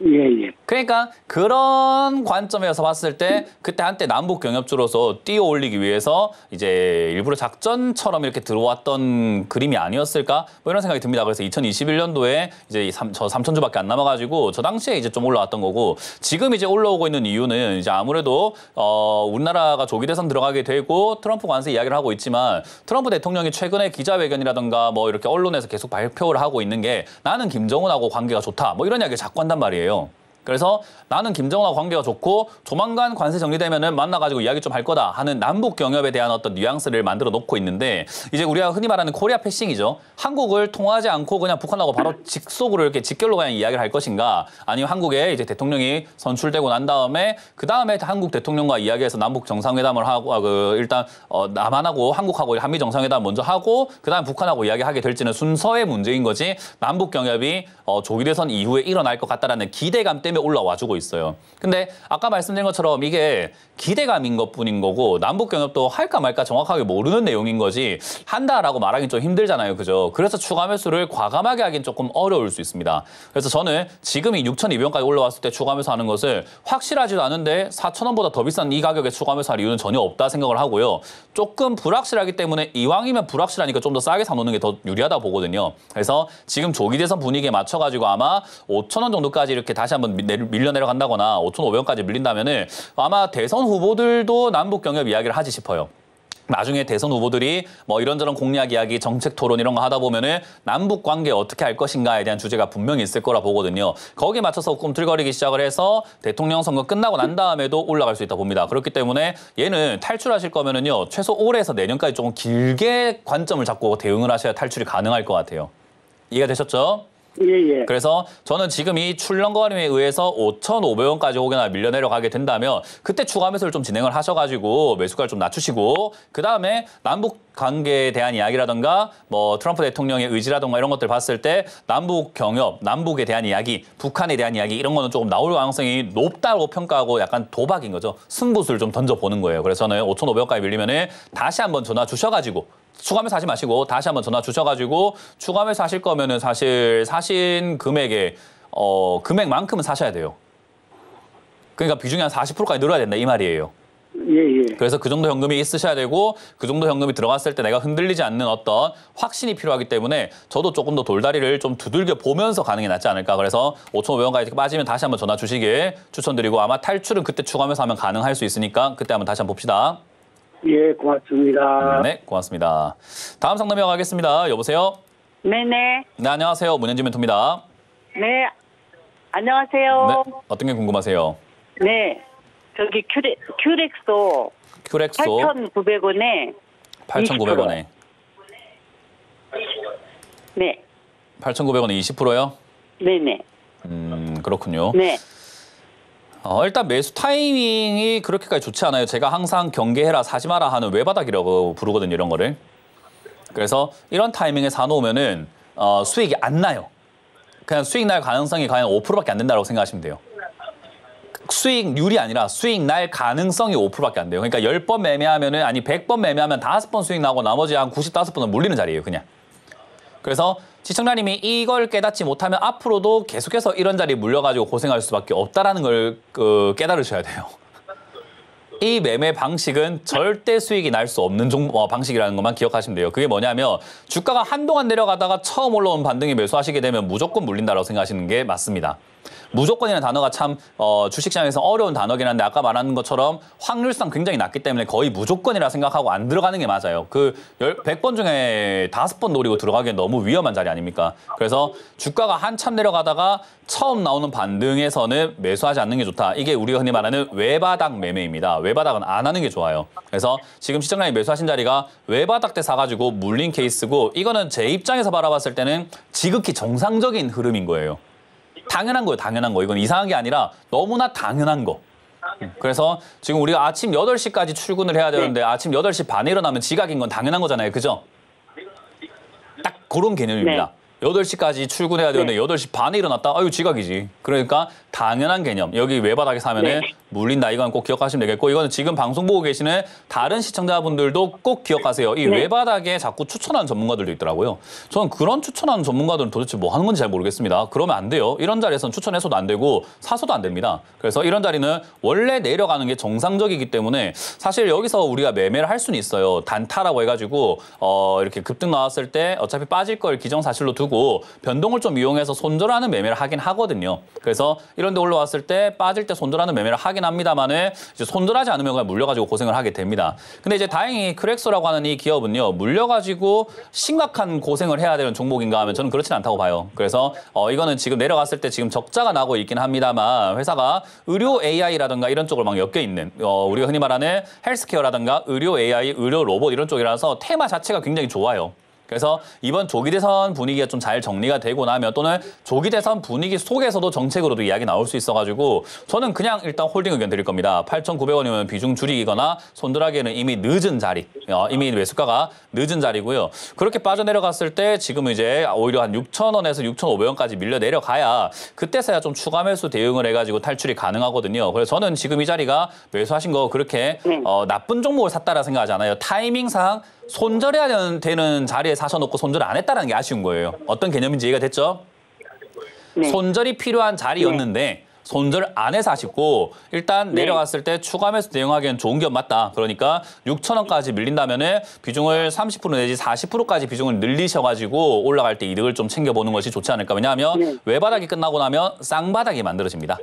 예. 그러니까 그런 관점에서 봤을 때 그때 한때 남북 경협주로서 뛰어 올리기 위해서 이제 일부러 작전처럼 이렇게 들어왔던 그림이 아니었을까? 뭐 이런 생각이 듭니다. 그래서 2021년도에 이제 저 3,000주밖에 안 남아가지고 저 당시에 이제 좀 올라왔던 거고 지금 이제 올라오고 있는 이유는 이제 아무래도 우리나라가 조기 대선 들어가게 되고 트럼프 관세 이야기를 하고 있지만 트럼프 대통령이 최근에 기자회견이라든가 뭐 이렇게 언론에서 계속 발표를 하고 있는 게 나는 김정은하고 관계가 좋다. 뭐 이런 이야기를 자꾸 한단 말이에요. 그래서 나는 김정은하고 관계가 좋고 조만간 관세 정리되면은 만나가지고 이야기 좀 할 거다 하는 남북 경협에 대한 어떤 뉘앙스를 만들어 놓고 있는데 이제 우리가 흔히 말하는 코리아 패싱이죠. 한국을 통하지 않고 그냥 북한하고 바로 직속으로 이렇게 직결로 그냥 이야기를 할 것인가 아니면 한국에 이제 대통령이 선출되고 난 다음에 그 다음에 한국 대통령과 이야기해서 남북 정상회담을 하고 일단 남한하고 한국하고 한미 정상회담 먼저 하고 그 다음 북한하고 이야기하게 될지는 순서의 문제인 거지 남북 경협이 조기 대선 이후에 일어날 것 같다라는 기대감 때문에 올라와주고 있어요. 근데 아까 말씀드린 것처럼 이게 기대감인 것뿐인 거고 남북 경협도 할까 말까 정확하게 모르는 내용인 거지 한다라고 말하기 좀 힘들잖아요. 그죠? 그래서 추가 매수를 과감하게 하긴 조금 어려울 수 있습니다. 그래서 저는 지금이 6,200원까지 올라왔을 때 추가 매수하는 것을 확실하지도 않은데 4,000원보다 더 비싼 이 가격에 추가 매수할 이유는 전혀 없다 생각을 하고요. 조금 불확실하기 때문에 이왕이면 불확실하니까 좀 더 싸게 사놓는 게 더 유리하다 보거든요. 그래서 지금 조기 대선 분위기에 맞춰가지고 아마 5,000원 정도까지 이렇게 다시 한번 밀려 내려간다거나 5,500원까지 밀린다면은 아마 대선 후보들도 남북 경협 이야기를 하지 싶어요. 나중에 대선 후보들이 뭐 이런저런 공약 이야기, 정책 토론 이런 거 하다 보면은 남북 관계 어떻게 할 것인가에 대한 주제가 분명히 있을 거라 보거든요. 거기에 맞춰서 꿈틀거리기 시작을 해서 대통령 선거 끝나고 난 다음에도 올라갈 수 있다 봅니다. 그렇기 때문에 얘는 탈출하실 거면은요 최소 올해에서 내년까지 조금 길게 관점을 잡고 대응을 하셔야 탈출이 가능할 것 같아요. 이해가 되셨죠? 예. 그래서 저는 지금 이 출렁거림에 의해서 5,500원까지 혹여나 밀려 내려가게 된다면 그때 추가 매수를 좀 진행을 하셔가지고 매수가를 좀 낮추시고 그 다음에 남북 관계에 대한 이야기라든가 뭐 트럼프 대통령의 의지라든가 이런 것들 봤을 때 남북 경협, 남북에 대한 이야기, 북한에 대한 이야기 이런 거는 조금 나올 가능성이 높다고 평가하고 약간 도박인 거죠. 승부수를 좀 던져보는 거예요. 그래서 저는 5,500원까지 밀리면은 다시 한번 전화 주셔가지고 추가 매수 하지 마시고 다시 한번 전화 주셔가지고 추가 매수 하실 거면은 사실 사신 금액에 금액만큼은 사셔야 돼요. 그러니까 비중이 한 40%까지 늘어야 된다 이 말이에요. 예. 그래서 그 정도 현금이 있으셔야 되고 그 정도 현금이 들어갔을 때 내가 흔들리지 않는 어떤 확신이 필요하기 때문에 저도 조금 더 돌다리를 좀 두들겨 보면서 가는 게 낫지 않을까. 그래서 5,500원까지 빠지면 다시 한번 전화 주시길 추천드리고 아마 탈출은 그때 추가 매수하면 가능할 수 있으니까 그때 한번 다시 한번 봅시다. 예, 고맙습니다. 네, 고맙습니다. 다음 상담 이어가겠습니다. 여보세요? 네네. 네, 안녕하세요. 문현진 멘토입니다. 네. 안녕하세요. 네, 어떤 게 궁금하세요? 네. 저기 큐렉소 큐렉소 8,900원에 8,900원에 네. 8,900원에 20%요? 네네. 그렇군요. 네. 일단 매수 타이밍이 그렇게까지 좋지 않아요. 제가 항상 경계해라, 사지 마라 하는 외바닥이라고 부르거든요, 이런 거를. 그래서 이런 타이밍에 사놓으면은 수익이 안 나요. 그냥 수익 날 가능성이 과연 5%밖에 안 된다고 생각하시면 돼요. 수익률이 아니라 수익 날 가능성이 5%밖에 안 돼요. 그러니까 10번 매매하면은 아니 100번 매매하면 5번 수익 나고 나머지 한 95번은 물리는 자리예요, 그냥. 그래서 시청자님이 이걸 깨닫지 못하면 앞으로도 계속해서 이런 자리에 물려가지고 고생할 수밖에 없다라는 걸 깨달으셔야 돼요. 이 매매 방식은 절대 수익이 날 수 없는 방식이라는 것만 기억하시면 돼요. 그게 뭐냐면 주가가 한동안 내려가다가 처음 올라온 반등에 매수하시게 되면 무조건 물린다고 생각하시는 게 맞습니다. 무조건이라는 단어가 참 주식시장에서 어려운 단어긴 한데 아까 말한 것처럼 확률상 굉장히 낮기 때문에 거의 무조건이라 생각하고 안 들어가는 게 맞아요. 그 100번 중에 5번 노리고 들어가기엔 너무 위험한 자리 아닙니까? 그래서 주가가 한참 내려가다가 처음 나오는 반등에서는 매수하지 않는 게 좋다. 이게 우리가 흔히 말하는 외바닥 매매입니다. 외바닥은 안 하는 게 좋아요. 그래서 지금 시청자님 매수하신 자리가 외바닥 때 사가지고 물린 케이스고 이거는 제 입장에서 바라봤을 때는 지극히 정상적인 흐름인 거예요. 당연한 거예요, 당연한 거. 이건 이상한 게 아니라 너무나 당연한 거. 그래서 지금 우리가 아침 8시까지 출근을 해야 되는데 아침 8시 반에 일어나면 지각인 건 당연한 거잖아요. 그죠? 딱 그런 개념입니다. 8시까지 출근해야 되는데 8시 반에 일어났다? 아유, 지각이지. 그러니까 당연한 개념. 여기 외바닥에 사면은 물린다. 이건 꼭 기억하시면 되겠고 이거는 지금 방송 보고 계시는 다른 시청자분들도 꼭 기억하세요. 이 외바닥에 자꾸 추천하는 전문가들도 있더라고요. 저는 그런 추천하는 전문가들은 도대체 뭐 하는 건지 잘 모르겠습니다. 그러면 안 돼요. 이런 자리에서는 추천해서도 안 되고 사서도 안 됩니다. 그래서 이런 자리는 원래 내려가는 게 정상적이기 때문에 사실 여기서 우리가 매매를 할 수는 있어요. 단타라고 해가지고 이렇게 급등 나왔을 때 어차피 빠질 걸 기정사실로 두고 변동을 좀 이용해서 손절하는 매매를 하긴 하거든요. 그래서 이런 데 올라왔을 때 빠질 때 손절하는 매매를 하긴 합니다만은 이제 손절하지 않으면 그냥 물려가지고 고생을 하게 됩니다. 근데 이제 다행히 크렉소라고 하는 이 기업은요. 물려가지고 심각한 고생을 해야 되는 종목인가 하면 저는 그렇진 않다고 봐요. 그래서 이거는 지금 내려갔을 때 지금 적자가 나고 있긴 합니다만 회사가 의료 AI라든가 이런 쪽을 막 엮여 있는 우리가 흔히 말하는 헬스케어라든가 의료 AI, 의료 로봇 이런 쪽이라서 테마 자체가 굉장히 좋아요. 그래서 이번 조기 대선 분위기가 좀 잘 정리가 되고 나면 또는 조기 대선 분위기 속에서도 정책으로도 이야기 나올 수 있어가지고 저는 그냥 일단 홀딩 의견 드릴 겁니다. 8,900원이면 비중 줄이거나 손들하기에는 이미 늦은 자리, 이미 매수가가 늦은 자리고요. 그렇게 빠져내려갔을 때 지금 이제 오히려 한 6,000원에서 6,500원까지 밀려 내려가야 그때서야 좀 추가 매수 대응을 해가지고 탈출이 가능하거든요. 그래서 저는 지금 이 자리가 매수하신 거 그렇게 나쁜 종목을 샀다라 생각하지 않아요. 타이밍상 손절해야 되는 자리에 사셔놓고 손절 안 했다는 게 아쉬운 거예요. 어떤 개념인지 이해가 됐죠? 손절이 필요한 자리였는데 손절 안 해서 아쉽고 일단 내려갔을 때 추가 매수 대응하기엔 좋은 기업 맞다. 그러니까 6,000원까지 밀린다면은 비중을 30% 내지 40%까지 비중을 늘리셔가지고 올라갈 때 이득을 좀 챙겨보는 것이 좋지 않을까. 왜냐하면 외바닥이 끝나고 나면 쌍바닥이 만들어집니다.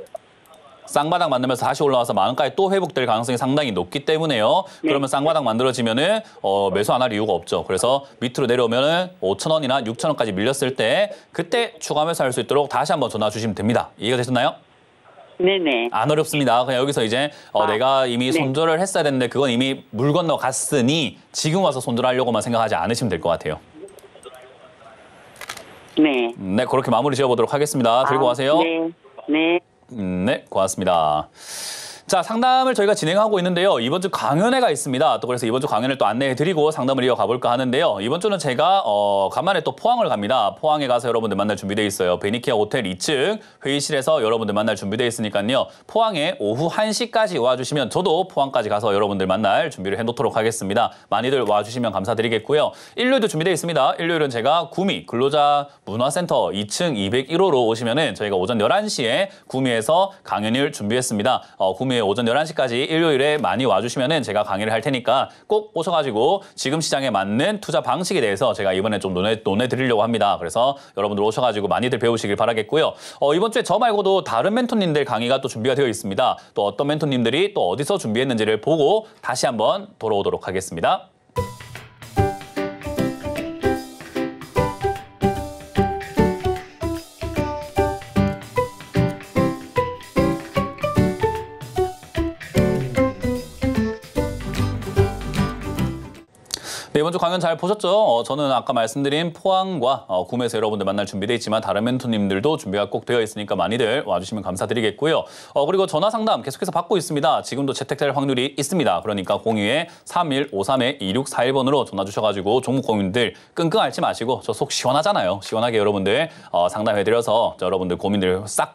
쌍바닥 만들면서 다시 올라와서 만원까지 또 회복될 가능성이 상당히 높기 때문에요. 그러면 쌍바닥 만들어지면은 매수 안 할 이유가 없죠. 그래서 밑으로 내려오면은 5,000원이나 6,000원까지 밀렸을 때 그때 추가 매수할 수 있도록 다시 한번 전화 주시면 됩니다. 이해가 되셨나요? 네네. 안 어렵습니다. 그냥 여기서 이제 내가 이미 손절을 했어야 됐는데 그건 이미 물 건너갔으니 지금 와서 손절하려고만 생각하지 않으시면 될 것 같아요. 네. 네, 그렇게 마무리 지어보도록 하겠습니다. 들고 가세요. 네. 네. 네, 고맙습니다. 자, 상담을 저희가 진행하고 있는데요. 이번 주 강연회가 있습니다. 또 그래서 이번 주 강연을 또 안내해드리고 상담을 이어가 볼까 하는데요. 이번 주는 제가 간만에 또 포항을 갑니다. 포항에 가서 여러분들 만날 준비되어 있어요. 베니케어 호텔 2층 회의실에서 여러분들 만날 준비되어 있으니까요. 포항에 오후 1시까지 와주시면 저도 포항까지 가서 여러분들 만날 준비를 해놓도록 하겠습니다. 많이들 와주시면 감사드리겠고요. 일요일도 준비되어 있습니다. 일요일은 제가 구미 근로자 문화센터 2층 201호로 오시면은 저희가 오전 11시에 구미에서 강연을 준비했습니다. 구미 오전 11시까지 일요일에 많이 와주시면은 제가 강의를 할 테니까 꼭 오셔가지고 지금 시장에 맞는 투자 방식에 대해서 제가 이번에 좀 논해드리려고 합니다. 그래서 여러분들 오셔가지고 많이들 배우시길 바라겠고요. 이번 주에 저 말고도 다른 멘토님들 강의가 또 준비가 되어 있습니다. 또 어떤 멘토님들이 또 어디서 준비했는지를 보고 다시 한번 돌아오도록 하겠습니다. 네, 이번 주 강연 잘 보셨죠? 저는 아까 말씀드린 포항과 구미에서 여러분들 만날 준비되어 있지만 다른 멘토님들도 준비가 꼭 되어 있으니까 많이들 와주시면 감사드리겠고요. 그리고 전화 상담 계속해서 받고 있습니다. 지금도 채택될 확률이 있습니다. 그러니까 02-3153-2641번으로 전화 주셔가지고 종목 고민들 끙끙 앓지 마시고 저 속 시원하잖아요. 시원하게 여러분들 상담해드려서 여러분들 고민들 싹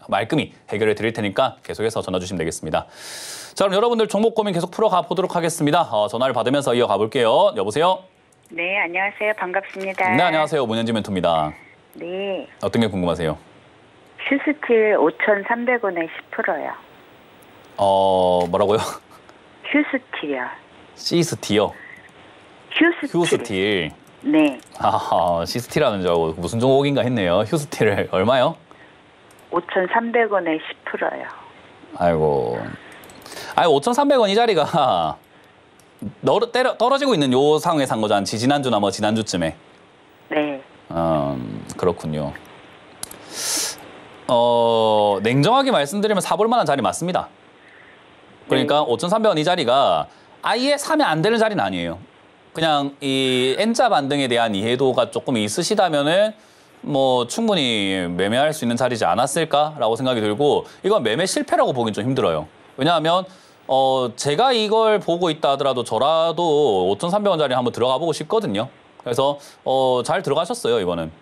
말끔히 해결해 드릴 테니까 계속해서 전화 주시면 되겠습니다. 자, 그럼 여러분들 종목 고민 계속 풀어가 보도록 하겠습니다. 전화를 받으면서 이어가 볼게요. 여보세요? 네, 안녕하세요. 반갑습니다. 네, 안녕하세요. 문현지 멘토입니다. 네, 어떤 게 궁금하세요? 슈스틸 5,300원에 10%요. 뭐라고요? 휴스틸이요. 시스티요. 휴스틸. 휴스틸. 네. 아, 시스티라는 줄 알고 무슨 종목인가 했네요. 휴스틸을 얼마요? 5,300원에 10%요. 아이고. 아니, 5,300원 이 자리가 떨어지고 있는 요 상황에 산 거잖아. 지난주나 뭐 지난주쯤에. 네. 그렇군요. 냉정하게 말씀드리면 사볼 만한 자리 맞습니다. 그러니까 5,300원 이 자리가 아예 사면 안 되는 자리는 아니에요. 그냥 이 N자 반등에 대한 이해도가 조금 있으시다면은 뭐 충분히 매매할 수 있는 자리지 않았을까라고 생각이 들고, 이건 매매 실패라고 보긴 좀 힘들어요. 왜냐하면 제가 이걸 보고 있다 하더라도 저라도 5,300원짜리 한번 들어가 보고 싶거든요. 그래서 잘 들어가셨어요, 이거는.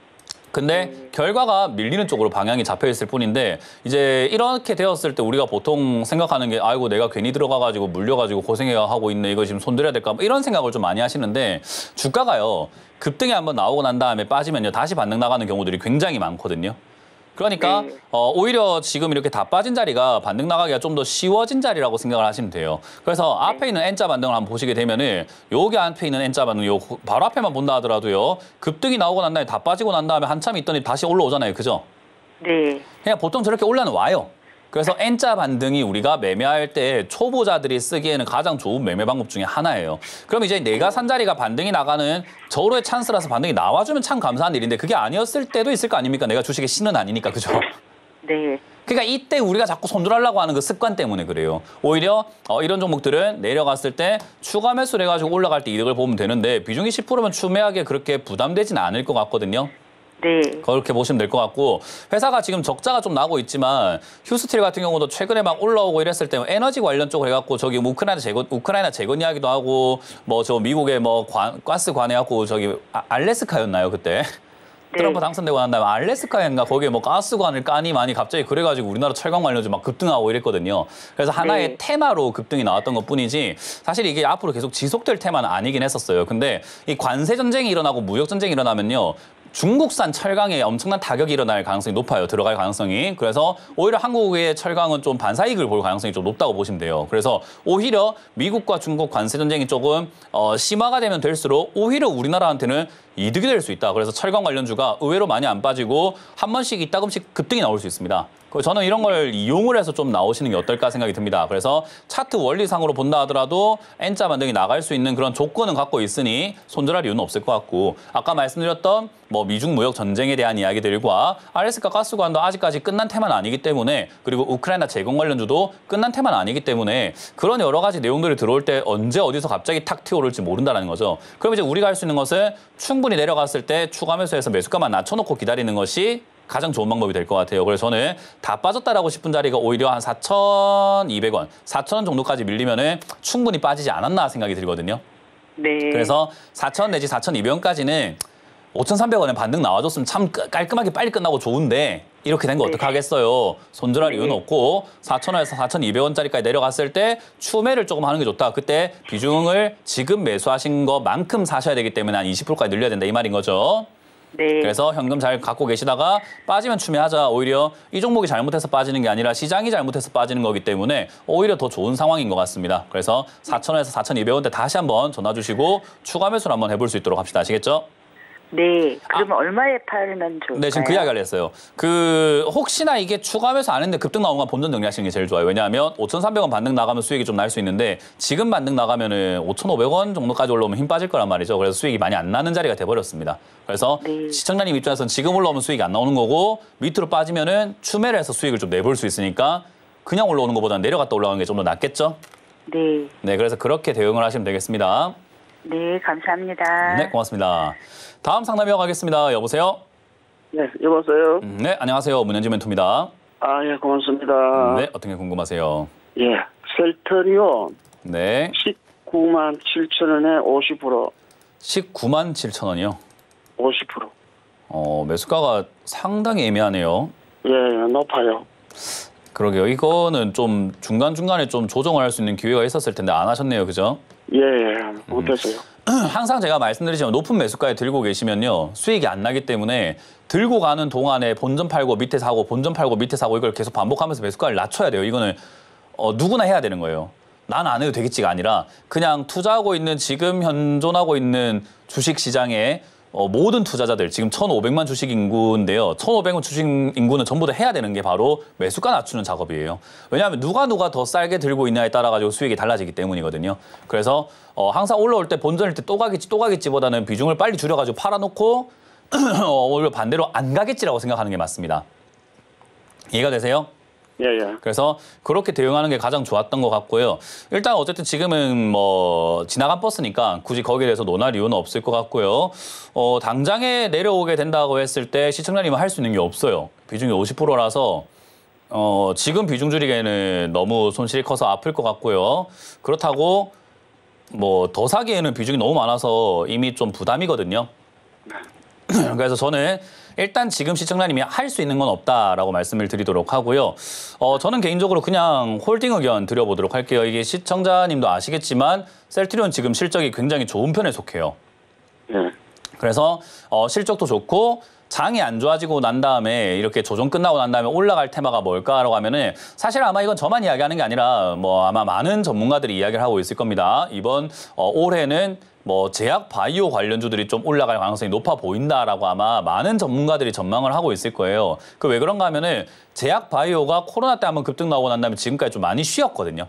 근데 결과가 밀리는 쪽으로 방향이 잡혀 있을 뿐인데, 이제 이렇게 되었을 때 우리가 보통 생각하는 게, 아이고 내가 괜히 들어가가지고 물려가지고 고생해야 하고 있네, 이거 지금 손들여야 될까, 뭐 이런 생각을 좀 많이 하시는데, 주가가요 급등이 한번 나오고 난 다음에 빠지면요 다시 반등 나가는 경우들이 굉장히 많거든요. 그러니까 오히려 지금 이렇게 다 빠진 자리가 반등 나가기가 좀 더 쉬워진 자리라고 생각을 하시면 돼요. 그래서 앞에 있는 N자 반등을 한번 보시게 되면은, 여기 앞에 있는 N자 반등, 요 바로 앞에만 본다 하더라도요, 급등이 나오고 난 다음에 다 빠지고 난 다음에 한참 있더니 다시 올라오잖아요, 그죠? 네. 그냥 보통 저렇게 올라는 와요. 그래서 N자 반등이 우리가 매매할 때 초보자들이 쓰기에는 가장 좋은 매매 방법 중에 하나예요. 그럼 이제 내가 산 자리가 반등이 나가는 저로의 찬스라서 반등이 나와주면 참 감사한 일인데, 그게 아니었을 때도 있을 거 아닙니까? 내가 주식의 신은 아니니까, 그죠? 네. 그러니까 이때 우리가 자꾸 손들하려고 하는 그 습관 때문에 그래요. 오히려 이런 종목들은 내려갔을 때 추가 매수를 해가지고 올라갈 때 이득을 보면 되는데, 비중이 10%면 추매하기에 그렇게 부담되지는 않을 것 같거든요. 네. 그렇게 보시면 될 것 같고, 회사가 지금 적자가 좀 나고 있지만 휴스틸 같은 경우도 최근에 막 올라오고 이랬을 때 에너지 관련 쪽으로 해갖고 저기 우크라이나 재건 이야기도 하고, 뭐 저 미국의 뭐 가스 관해갖고 저기 알래스카였나요 그때? 트럼프 당선되고 난 다음에 알래스카인가 거기에 뭐 가스관을 까니 많이 갑자기 그래가지고 우리나라 철강 관련주 막 급등하고 이랬거든요. 그래서 하나의 테마로 급등이 나왔던 것뿐이지, 사실 이게 앞으로 계속 지속될 테마는 아니긴 했었어요. 근데 이 관세 전쟁이 일어나고 무역 전쟁이 일어나면요, 중국산 철강에 엄청난 타격이 일어날 가능성이 높아요. 들어갈 가능성이. 그래서 오히려 한국의 철강은 좀 반사이익을 볼 가능성이 좀 높다고 보시면 돼요. 그래서 오히려 미국과 중국 관세 전쟁이 조금 심화가 되면 될수록 오히려 우리나라한테는 이득이 될 수 있다. 그래서 철강 관련주가 의외로 많이 안 빠지고 한 번씩 이따금씩 급등이 나올 수 있습니다. 저는 이런 걸 이용을 해서 좀 나오시는 게 어떨까 생각이 듭니다. 그래서 차트 원리상으로 본다 하더라도 N자 반등이 나갈 수 있는 그런 조건은 갖고 있으니 손절할 이유는 없을 것 같고, 아까 말씀드렸던 뭐 미중 무역 전쟁에 대한 이야기들과 알래스카 가스관도 아직까지 끝난 테마는 아니기 때문에, 그리고 우크라이나 재건 관련주도 끝난 테마는 아니기 때문에, 그런 여러 가지 내용들이 들어올 때 언제 어디서 갑자기 탁 튀어오를지 모른다는 거죠. 그럼 이제 우리가 할 수 있는 것은 충분히 내려갔을 때 추가 매수해서 매수가만 낮춰놓고 기다리는 것이 가장 좋은 방법이 될 것 같아요. 그래서 저는 다 빠졌다라고 싶은 자리가 오히려 한 4,200원, 4,000원 정도까지 밀리면은 충분히 빠지지 않았나 생각이 들거든요. 네. 그래서 4,000 내지 4,200원까지는 5,300원에 반등 나와줬으면 참 깔끔하게 빨리 끝나고 좋은데, 이렇게 된 거 어떡하겠어요. 손절할 이유는 없고 4,000원에서 4,200원짜리까지 내려갔을 때 추매를 조금 하는 게 좋다. 그때 비중을 지금 매수하신 것만큼 사셔야 되기 때문에 한 20%까지 늘려야 된다, 이 말인 거죠. 네. 그래서 현금 잘 갖고 계시다가 빠지면 추매하자. 오히려 이 종목이 잘못해서 빠지는 게 아니라 시장이 잘못해서 빠지는 거기 때문에 오히려 더 좋은 상황인 것 같습니다. 그래서 4,000원에서 4,200원대 다시 한번 전화 주시고 추가 매수를 한번 해볼 수 있도록 합시다. 아시겠죠? 네. 그러면 얼마에 팔면 좋을까요? 네, 지금 그 이야기를 했어요. 혹시나 이게 추가 매수 안 했는데 급등 나오면 본전 정리하시는 게 제일 좋아요. 왜냐하면 5,300원 반등 나가면 수익이 좀 날 수 있는데, 지금 반등 나가면은 5,500원 정도까지 올라오면 힘 빠질 거란 말이죠. 그래서 수익이 많이 안 나는 자리가 돼버렸습니다. 그래서 시청자님 입장에서는 지금 올라오면 수익이 안 나오는 거고, 밑으로 빠지면은 추매를 해서 수익을 좀 내볼 수 있으니까 그냥 올라오는 것보다는 내려갔다 올라가는 게 좀 더 낫겠죠? 네. 네, 그래서 그렇게 대응을 하시면 되겠습니다. 네, 감사합니다. 네, 고맙습니다. 다음 상담 이어가겠습니다. 여보세요? 네, 여보세요. 네, 안녕하세요. 문현지 멘토입니다. 아, 예, 고맙습니다. 네, 어떤 게 궁금하세요? 예, 셀터리온 네, 19만 7천 원에 50%, 19만 7천 원이요. 50%. 매수가가 상당히 애매하네요. 예, 높아요. 그러게요. 이거는 좀 중간중간에 좀 조정을 할 수 있는 기회가 있었을 텐데 안 하셨네요. 그죠? 예, 못했어요. 항상 제가 말씀드리지만 높은 매수가에 들고 계시면요, 수익이 안 나기 때문에 들고 가는 동안에 본전 팔고 밑에 사고, 본전 팔고 밑에 사고, 이걸 계속 반복하면서 매수가를 낮춰야 돼요. 이거는 누구나 해야 되는 거예요. 난 안 해도 되겠지가 아니라 그냥 투자하고 있는 지금 현존하고 있는 주식시장에 모든 투자자들 지금 1,500만 주식 인구인데요. 1,500만 주식 인구는 전부 다 해야 되는 게 바로 매수가 낮추는 작업이에요. 왜냐하면 누가 더 싸게 들고 있냐에 따라 가지고 수익이 달라지기 때문이거든요. 그래서 항상 올라올 때 본전일 때 또 가겠지보다는 비중을 빨리 줄여가지고 팔아놓고 오히려 반대로 안 가겠지라고 생각하는 게 맞습니다. 이해가 되세요? 예, 예. 그래서 그렇게 대응하는 게 가장 좋았던 것 같고요. 일단 어쨌든 지금은 뭐 지나간 버스니까 굳이 거기에 대해서 논할 이유는 없을 것 같고요. 당장에 내려오게 된다고 했을 때 시청자님은 할 수 있는 게 없어요. 비중이 50%라서 지금 비중 줄이기에는 너무 손실이 커서 아플 것 같고요. 그렇다고 뭐 더 사기에는 비중이 너무 많아서 이미 좀 부담이거든요. 그래서 저는 일단 지금 시청자님이 할 수 있는 건 없다라고 말씀을 드리도록 하고요. 저는 개인적으로 그냥 홀딩 의견 드려보도록 할게요. 이게 시청자님도 아시겠지만 셀트리온 지금 실적이 굉장히 좋은 편에 속해요. 예. 그래서 실적도 좋고 장이 안 좋아지고 난 다음에 이렇게 조정 끝나고 난 다음에 올라갈 테마가 뭘까라고 하면은 사실 아마 이건 저만 이야기하는 게 아니라 뭐 아마 많은 전문가들이 이야기를 하고 있을 겁니다. 이번 올해는 뭐 제약 바이오 관련주들이 좀 올라갈 가능성이 높아 보인다라고 아마 많은 전문가들이 전망을 하고 있을 거예요. 그 왜 그런가 하면은 제약 바이오가 코로나 때 한번 급등 나오고 난 다음에 지금까지 좀 많이 쉬었거든요.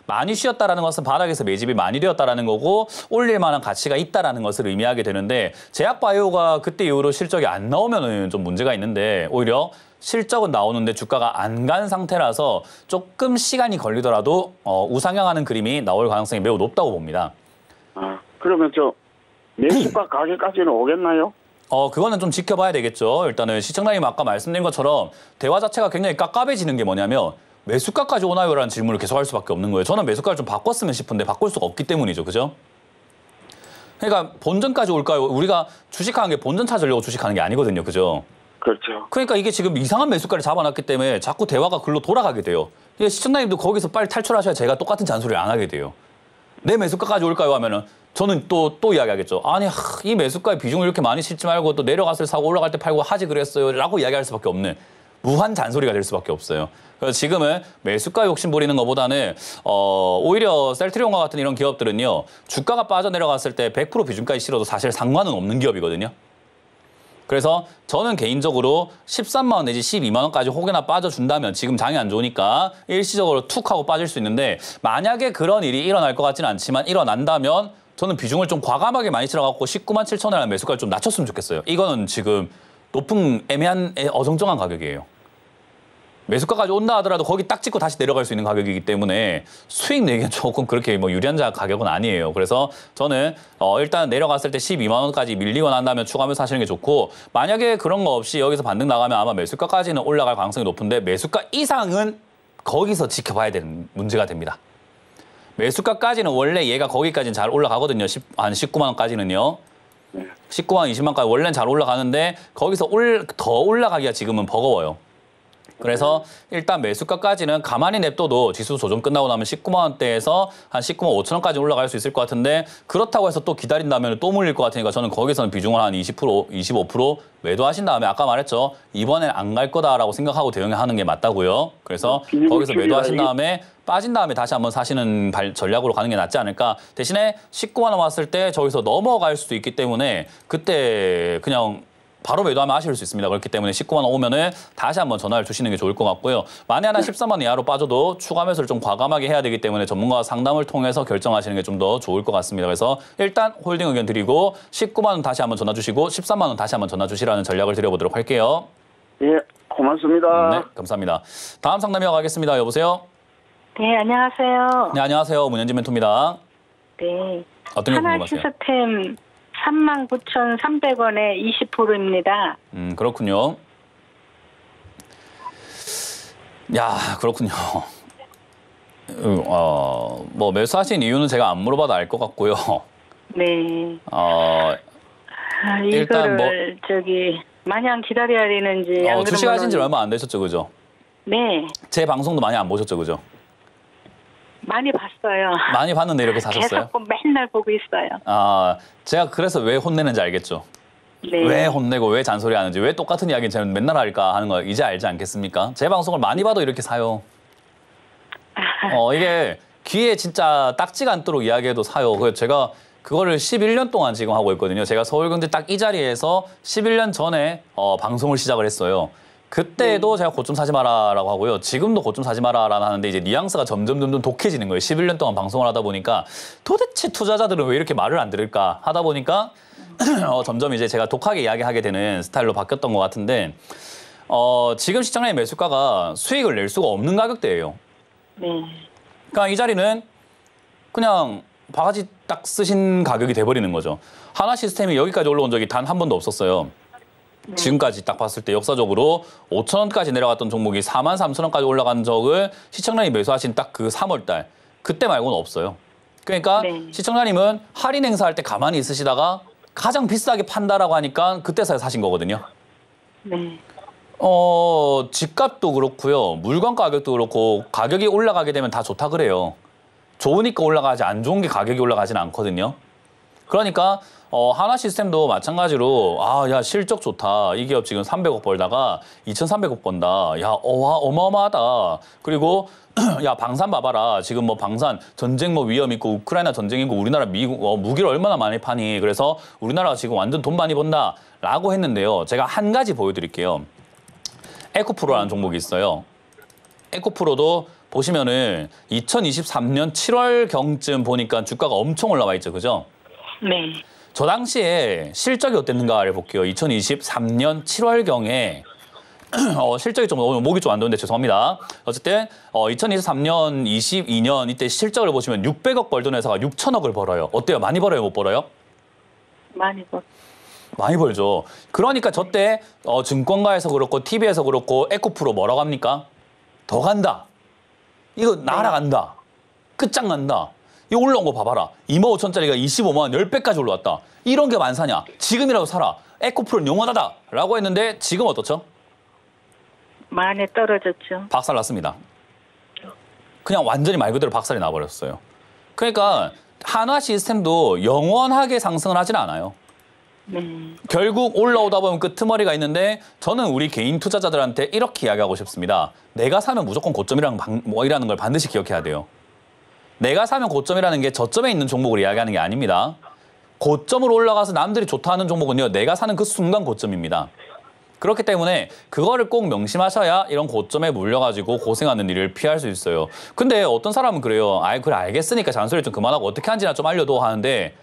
많이 쉬었다라는 것은 바닥에서 매집이 많이 되었다라는 거고 올릴 만한 가치가 있다라는 것을 의미하게 되는데 제약 바이오가 그때 이후로 실적이 안 나오면은 좀 문제가 있는데 오히려 실적은 나오는데 주가가 안 간 상태라서 조금 시간이 걸리더라도 우상향하는 그림이 나올 가능성이 매우 높다고 봅니다. 그러면 매수가 가격까지는 오겠나요? 그거는 좀 지켜봐야 되겠죠. 일단은 시청자님 아까 말씀드린 것처럼 대화 자체가 굉장히 깝깝해지는 게 뭐냐면 매수가까지 오나요? 라는 질문을 계속 할 수밖에 없는 거예요. 저는 매수가를 좀 바꿨으면 싶은데 바꿀 수가 없기 때문이죠. 그죠? 그러니까 본전까지 올까요? 우리가 주식하는 게 본전 찾으려고 주식하는 게 아니거든요. 그죠? 그렇죠. 그러니까 이게 지금 이상한 매수가를 잡아놨기 때문에 자꾸 대화가 글로 돌아가게 돼요. 시청자님도 거기서 빨리 탈출하셔야 제가 똑같은 잔소리를 안 하게 돼요. 내 매수가까지 올까요? 하면은 저는 또 이야기하겠죠. 아니 이 매수가의 비중을 이렇게 많이 싣지 말고 또 내려갔을 때 사고 올라갈 때 팔고 하지 그랬어요. 라고 이야기할 수밖에 없는 무한 잔소리가 될 수밖에 없어요. 그래서 지금은 매수가 욕심 부리는 것보다는 오히려 셀트리온과 같은 이런 기업들은요. 주가가 빠져내려갔을 때 100% 비중까지 실어도 사실 상관은 없는 기업이거든요. 그래서 저는 개인적으로 13만 원 내지 12만 원까지 혹여나 빠져준다면 지금 장이 안 좋으니까 일시적으로 툭 하고 빠질 수 있는데 만약에 그런 일이 일어날 것 같지는 않지만 일어난다면 저는 비중을 좀 과감하게 많이 실어갖고 19만 7천 원의 매수가를 좀 낮췄으면 좋겠어요. 이거는 지금 높은 애매한 어정쩡한 가격이에요. 매수가까지 온다 하더라도 거기 딱 찍고 다시 내려갈 수 있는 가격이기 때문에 수익 내기엔 조금 그렇게 뭐 유리한 가격은 아니에요. 그래서 저는 일단 내려갔을 때 12만 원까지 밀리고 난다면 추가하면서 하시는 게 좋고 만약에 그런 거 없이 여기서 반등 나가면 아마 매수가까지는 올라갈 가능성이 높은데 매수가 이상은 거기서 지켜봐야 되는 문제가 됩니다. 매수가까지는 원래 얘가 거기까지는 잘 올라가거든요. 한 19만 원까지는요. 19만 원, 20만 원까지 원래는 잘 올라가는데 거기서 더 올라가기가 지금은 버거워요. 그래서 일단 매수가까지는 가만히 냅둬도 지수 조정 끝나고 나면 19만 원대에서 한 19만 5천 원까지 올라갈 수 있을 것 같은데 그렇다고 해서 또 기다린다면 또 물릴 것 같으니까 저는 거기서는 비중을 한 20%, 25% 매도하신 다음에 아까 말했죠. 이번엔 안 갈 거다라고 생각하고 대응하는 게 맞다고요. 그래서 거기서 매도하신 다음에 빠진 다음에 다시 한번 사시는 전략으로 가는 게 낫지 않을까. 대신에 19만 원 왔을 때 저기서 넘어갈 수도 있기 때문에 그때 그냥 바로 매도하면 아쉬울 수 있습니다. 그렇기 때문에 19만 원 오면은 다시 한번 전화를 주시는 게 좋을 것 같고요. 만에 하나 13만 원 이하로 빠져도 추가 매수를 좀 과감하게 해야 되기 때문에 전문가 상담을 통해서 결정하시는 게 좀 더 좋을 것 같습니다. 그래서 일단 홀딩 의견 드리고 19만 원 다시 한번 전화 주시고 13만 원 다시 한번 전화 주시라는 전략을 드려보도록 할게요. 예, 고맙습니다. 네, 감사합니다. 다음 상담 이어가겠습니다. 여보세요? 네, 안녕하세요. 네, 안녕하세요. 문현진 멘토입니다. 네. 어떤 게 하나 궁금하세요? 시스템 39,300원에 20%입니다. 그렇군요. 야, 그렇군요. 뭐 매수하신 이유는 제가 안 물어봐도 알 것 같고요. 네. 일단 이거를 마냥 기다려야 되는지. 안 주식하신 지 그러면은- 얼마 안 되셨죠, 그죠? 네. 제 방송도 많이 안 보셨죠, 그죠? 많이 봤어요. 많이 봤는데 이렇게 사셨어요? 계속 맨날 보고 있어요. 제가 그래서 왜 혼내는지 알겠죠? 네. 왜 혼내고 왜 잔소리 하는지 왜 똑같은 이야기 저는 맨날 할까 하는 거 이제 알지 않겠습니까? 제 방송을 많이 봐도 이렇게 사요. 이게 귀에 진짜 딱지가 않도록 이야기해도 사요. 그래서 제가 그거를 11년 동안 지금 하고 있거든요. 제가 서울경제 딱 이 자리에서 11년 전에 방송을 시작을 했어요. 그때도 제가 곧 좀 사지 마라라고 하고요. 지금도 곧 좀 사지 마라라는 하는데 이제 뉘앙스가 점점 독해지는 거예요. 11년 동안 방송을 하다 보니까 도대체 투자자들은 왜 이렇게 말을 안 들을까 하다 보니까 점점 이제 제가 독하게 이야기하게 되는 스타일로 바뀌었던 것 같은데 지금 시장의 매수가가 수익을 낼 수가 없는 가격대예요. 네. 그러니까 이 자리는 그냥 바가지 딱 쓰신 가격이 돼버리는 거죠. 하나 시스템이 여기까지 올라온 적이 단 한 번도 없었어요. 지금까지 딱 봤을 때 역사적으로 5,000원까지 내려갔던 종목이 43,000원까지 올라간 적을 시청자님이 매수하신 딱 그 3월 달 그때 말고는 없어요. 그러니까 네. 시청자님은 할인 행사할 때 가만히 있으시다가 가장 비싸게 판다라고 하니까 그때 사신 거거든요. 네. 집값도 그렇고요. 물건 가격도 그렇고 가격이 올라가게 되면 다 좋다 그래요. 좋으니까 올라가지 안 좋은 게 가격이 올라가지는 않거든요. 그러니까 하나 시스템도 마찬가지로 야 실적 좋다. 이 기업 지금 300억 벌다가 2,300억 번다. 야 어마어마하다. 그리고 야 방산 봐봐라. 지금 뭐 방산 전쟁 뭐 위험 있고 우크라이나 전쟁 있고 우리나라 미국 무기를 얼마나 많이 파니. 그래서 우리나라가 지금 완전 돈 많이 번다라고 했는데요. 제가 한 가지 보여드릴게요. 에코프로라는 종목이 있어요. 에코프로도 보시면은 2023년 7월경쯤 보니까 주가가 엄청 올라와 있죠. 그죠? 네. 저 당시에 실적이 어땠는가를 볼게요. 2023년 7월경에 실적이 좀 목이 좀 안 좋은데 죄송합니다. 어쨌든 2023년, 22년 이때 실적을 보시면 600억 벌던 회사가 6천억을 벌어요. 어때요? 많이 벌어요? 못 벌어요? 많이 벌. 많이 벌죠. 그러니까 저때 증권가에서 그렇고 TV에서 그렇고 에코프로 뭐라고 합니까? 더 간다. 이거 날아간다. 끝장난다. 이거 올라온 거 봐봐라. 25,000원짜리가 25만 원 10배까지 올라왔다. 이런 게 만사냐? 지금이라도 사라. 에코프로는 영원하다. 라고 했는데 지금 어떻죠? 많이 떨어졌죠. 박살났습니다. 그냥 완전히 말 그대로 박살이 나버렸어요. 그러니까 한화 시스템도 영원하게 상승을 하진 않아요. 네. 결국 올라오다 보면 끄트머리가 있는데 저는 우리 개인 투자자들한테 이렇게 이야기하고 싶습니다. 내가 사면 무조건 고점이라는 걸 반드시 기억해야 돼요. 내가 사면 고점이라는 게 저점에 있는 종목을 이야기하는 게 아닙니다. 고점으로 올라가서 남들이 좋다 하는 종목은요. 내가 사는 그 순간 고점입니다. 그렇기 때문에 그거를 꼭 명심하셔야 이런 고점에 물려가지고 고생하는 일을 피할 수 있어요. 근데 어떤 사람은 그래요. 그래 알겠으니까 잔소리 좀 그만하고 어떻게 하는지나 좀 알려도 하는데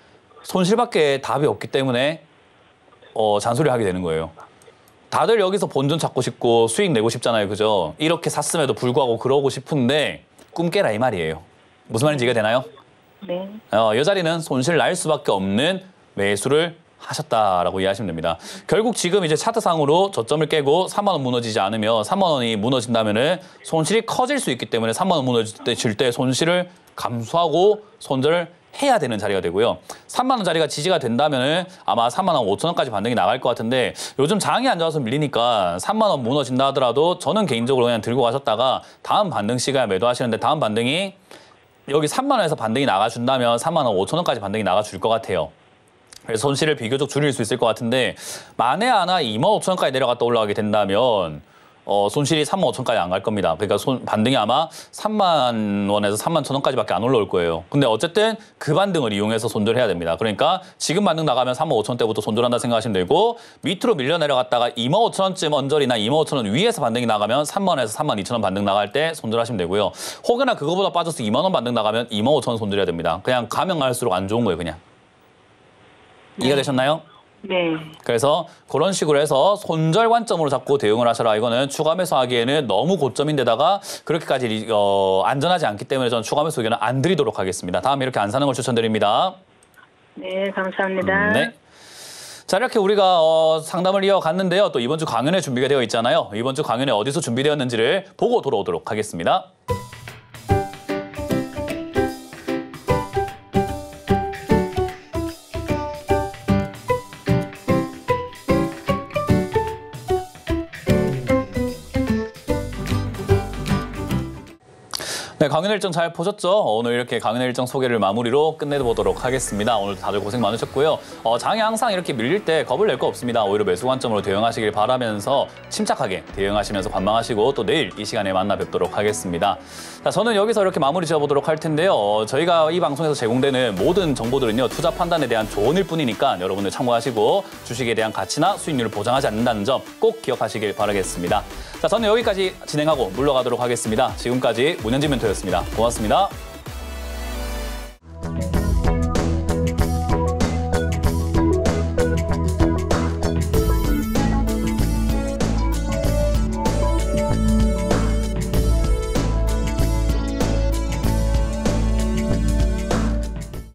손실밖에 답이 없기 때문에 잔소리 하게 되는 거예요. 다들 여기서 본전 찾고 싶고 수익 내고 싶잖아요. 그죠? 이렇게 샀음에도 불구하고 그러고 싶은데 꿈 깨라 이 말이에요. 무슨 말인지 이해가 되나요? 네. 이 자리는 손실 날 수밖에 없는 매수를 하셨다라고 이해하시면 됩니다. 결국 지금 이제 차트상으로 저점을 깨고 3만 원 무너지지 않으면 3만 원이 무너진다면은 손실이 커질 수 있기 때문에 3만 원 무너질 때 손실을 감수하고 손절을 해야 되는 자리가 되고요. 3만 원 자리가 지지가 된다면은 아마 3만 원 5천 원까지 반등이 나갈 것 같은데 요즘 장이 안 좋아서 밀리니까 3만 원 무너진다 하더라도 저는 개인적으로 그냥 들고 가셨다가 다음 반등 시간에 매도하시는데 다음 반등이 여기 3만 원에서 반등이 나가준다면 3만 원 5천 원까지 반등이 나가줄 것 같아요. 그래서 손실을 비교적 줄일 수 있을 것 같은데 만에 하나 2만 5천 원까지 내려갔다 올라가게 된다면 손실이 3만 5천까지 안 갈 겁니다. 그러니까 반등이 아마 3만 원에서 3만 1천 원까지밖에 안 올라올 거예요. 근데 어쨌든 그 반등을 이용해서 손절해야 됩니다. 그러니까 지금 반등 나가면 3만 5천 원대부터 손절한다 생각하시면 되고 밑으로 밀려 내려갔다가 2만 5천 원쯤 언저리나 2만 5천 원 위에서 반등이 나가면 3만 원에서 3만 2천 원 반등 나갈 때 손절하시면 되고요. 혹여나 그거보다 빠져서 2만 원 반등 나가면 2만 5천 원 손절해야 됩니다. 그냥 가면 갈수록 안 좋은 거예요, 그냥. 이해가 되셨나요? 네. 그래서 그런 식으로 해서 손절 관점으로 잡고 대응을 하셔라. 이거는 추가 매수하기에는 너무 고점인데다가 그렇게까지 안전하지 않기 때문에 저는 추가 매수 의견을 안 드리도록 하겠습니다. 다음에 이렇게 안 사는 걸 추천드립니다. 네, 감사합니다. 네. 자, 이렇게 우리가 상담을 이어갔는데요. 또 이번 주 강연에 준비가 되어 있잖아요. 이번 주 강연에 어디서 준비되었는지를 보고 돌아오도록 하겠습니다. 네, 강연 일정 잘 보셨죠? 오늘 이렇게 강연 일정 소개를 마무리로 끝내보도록 하겠습니다. 오늘 다들 고생 많으셨고요. 장이 항상 이렇게 밀릴 때 겁을 낼 거 없습니다. 오히려 매수 관점으로 대응하시길 바라면서 침착하게 대응하시면서 관망하시고 또 내일 이 시간에 만나 뵙도록 하겠습니다. 자, 저는 여기서 이렇게 마무리 지어보도록 할 텐데요. 저희가 이 방송에서 제공되는 모든 정보들은요, 투자 판단에 대한 조언일 뿐이니까 여러분들 참고하시고 주식에 대한 가치나 수익률을 보장하지 않는다는 점 꼭 기억하시길 바라겠습니다. 자, 저는 여기까지 진행하고 물러가도록 하겠습니다. 지금까지 문현진 멘토였습니다. 고맙습니다.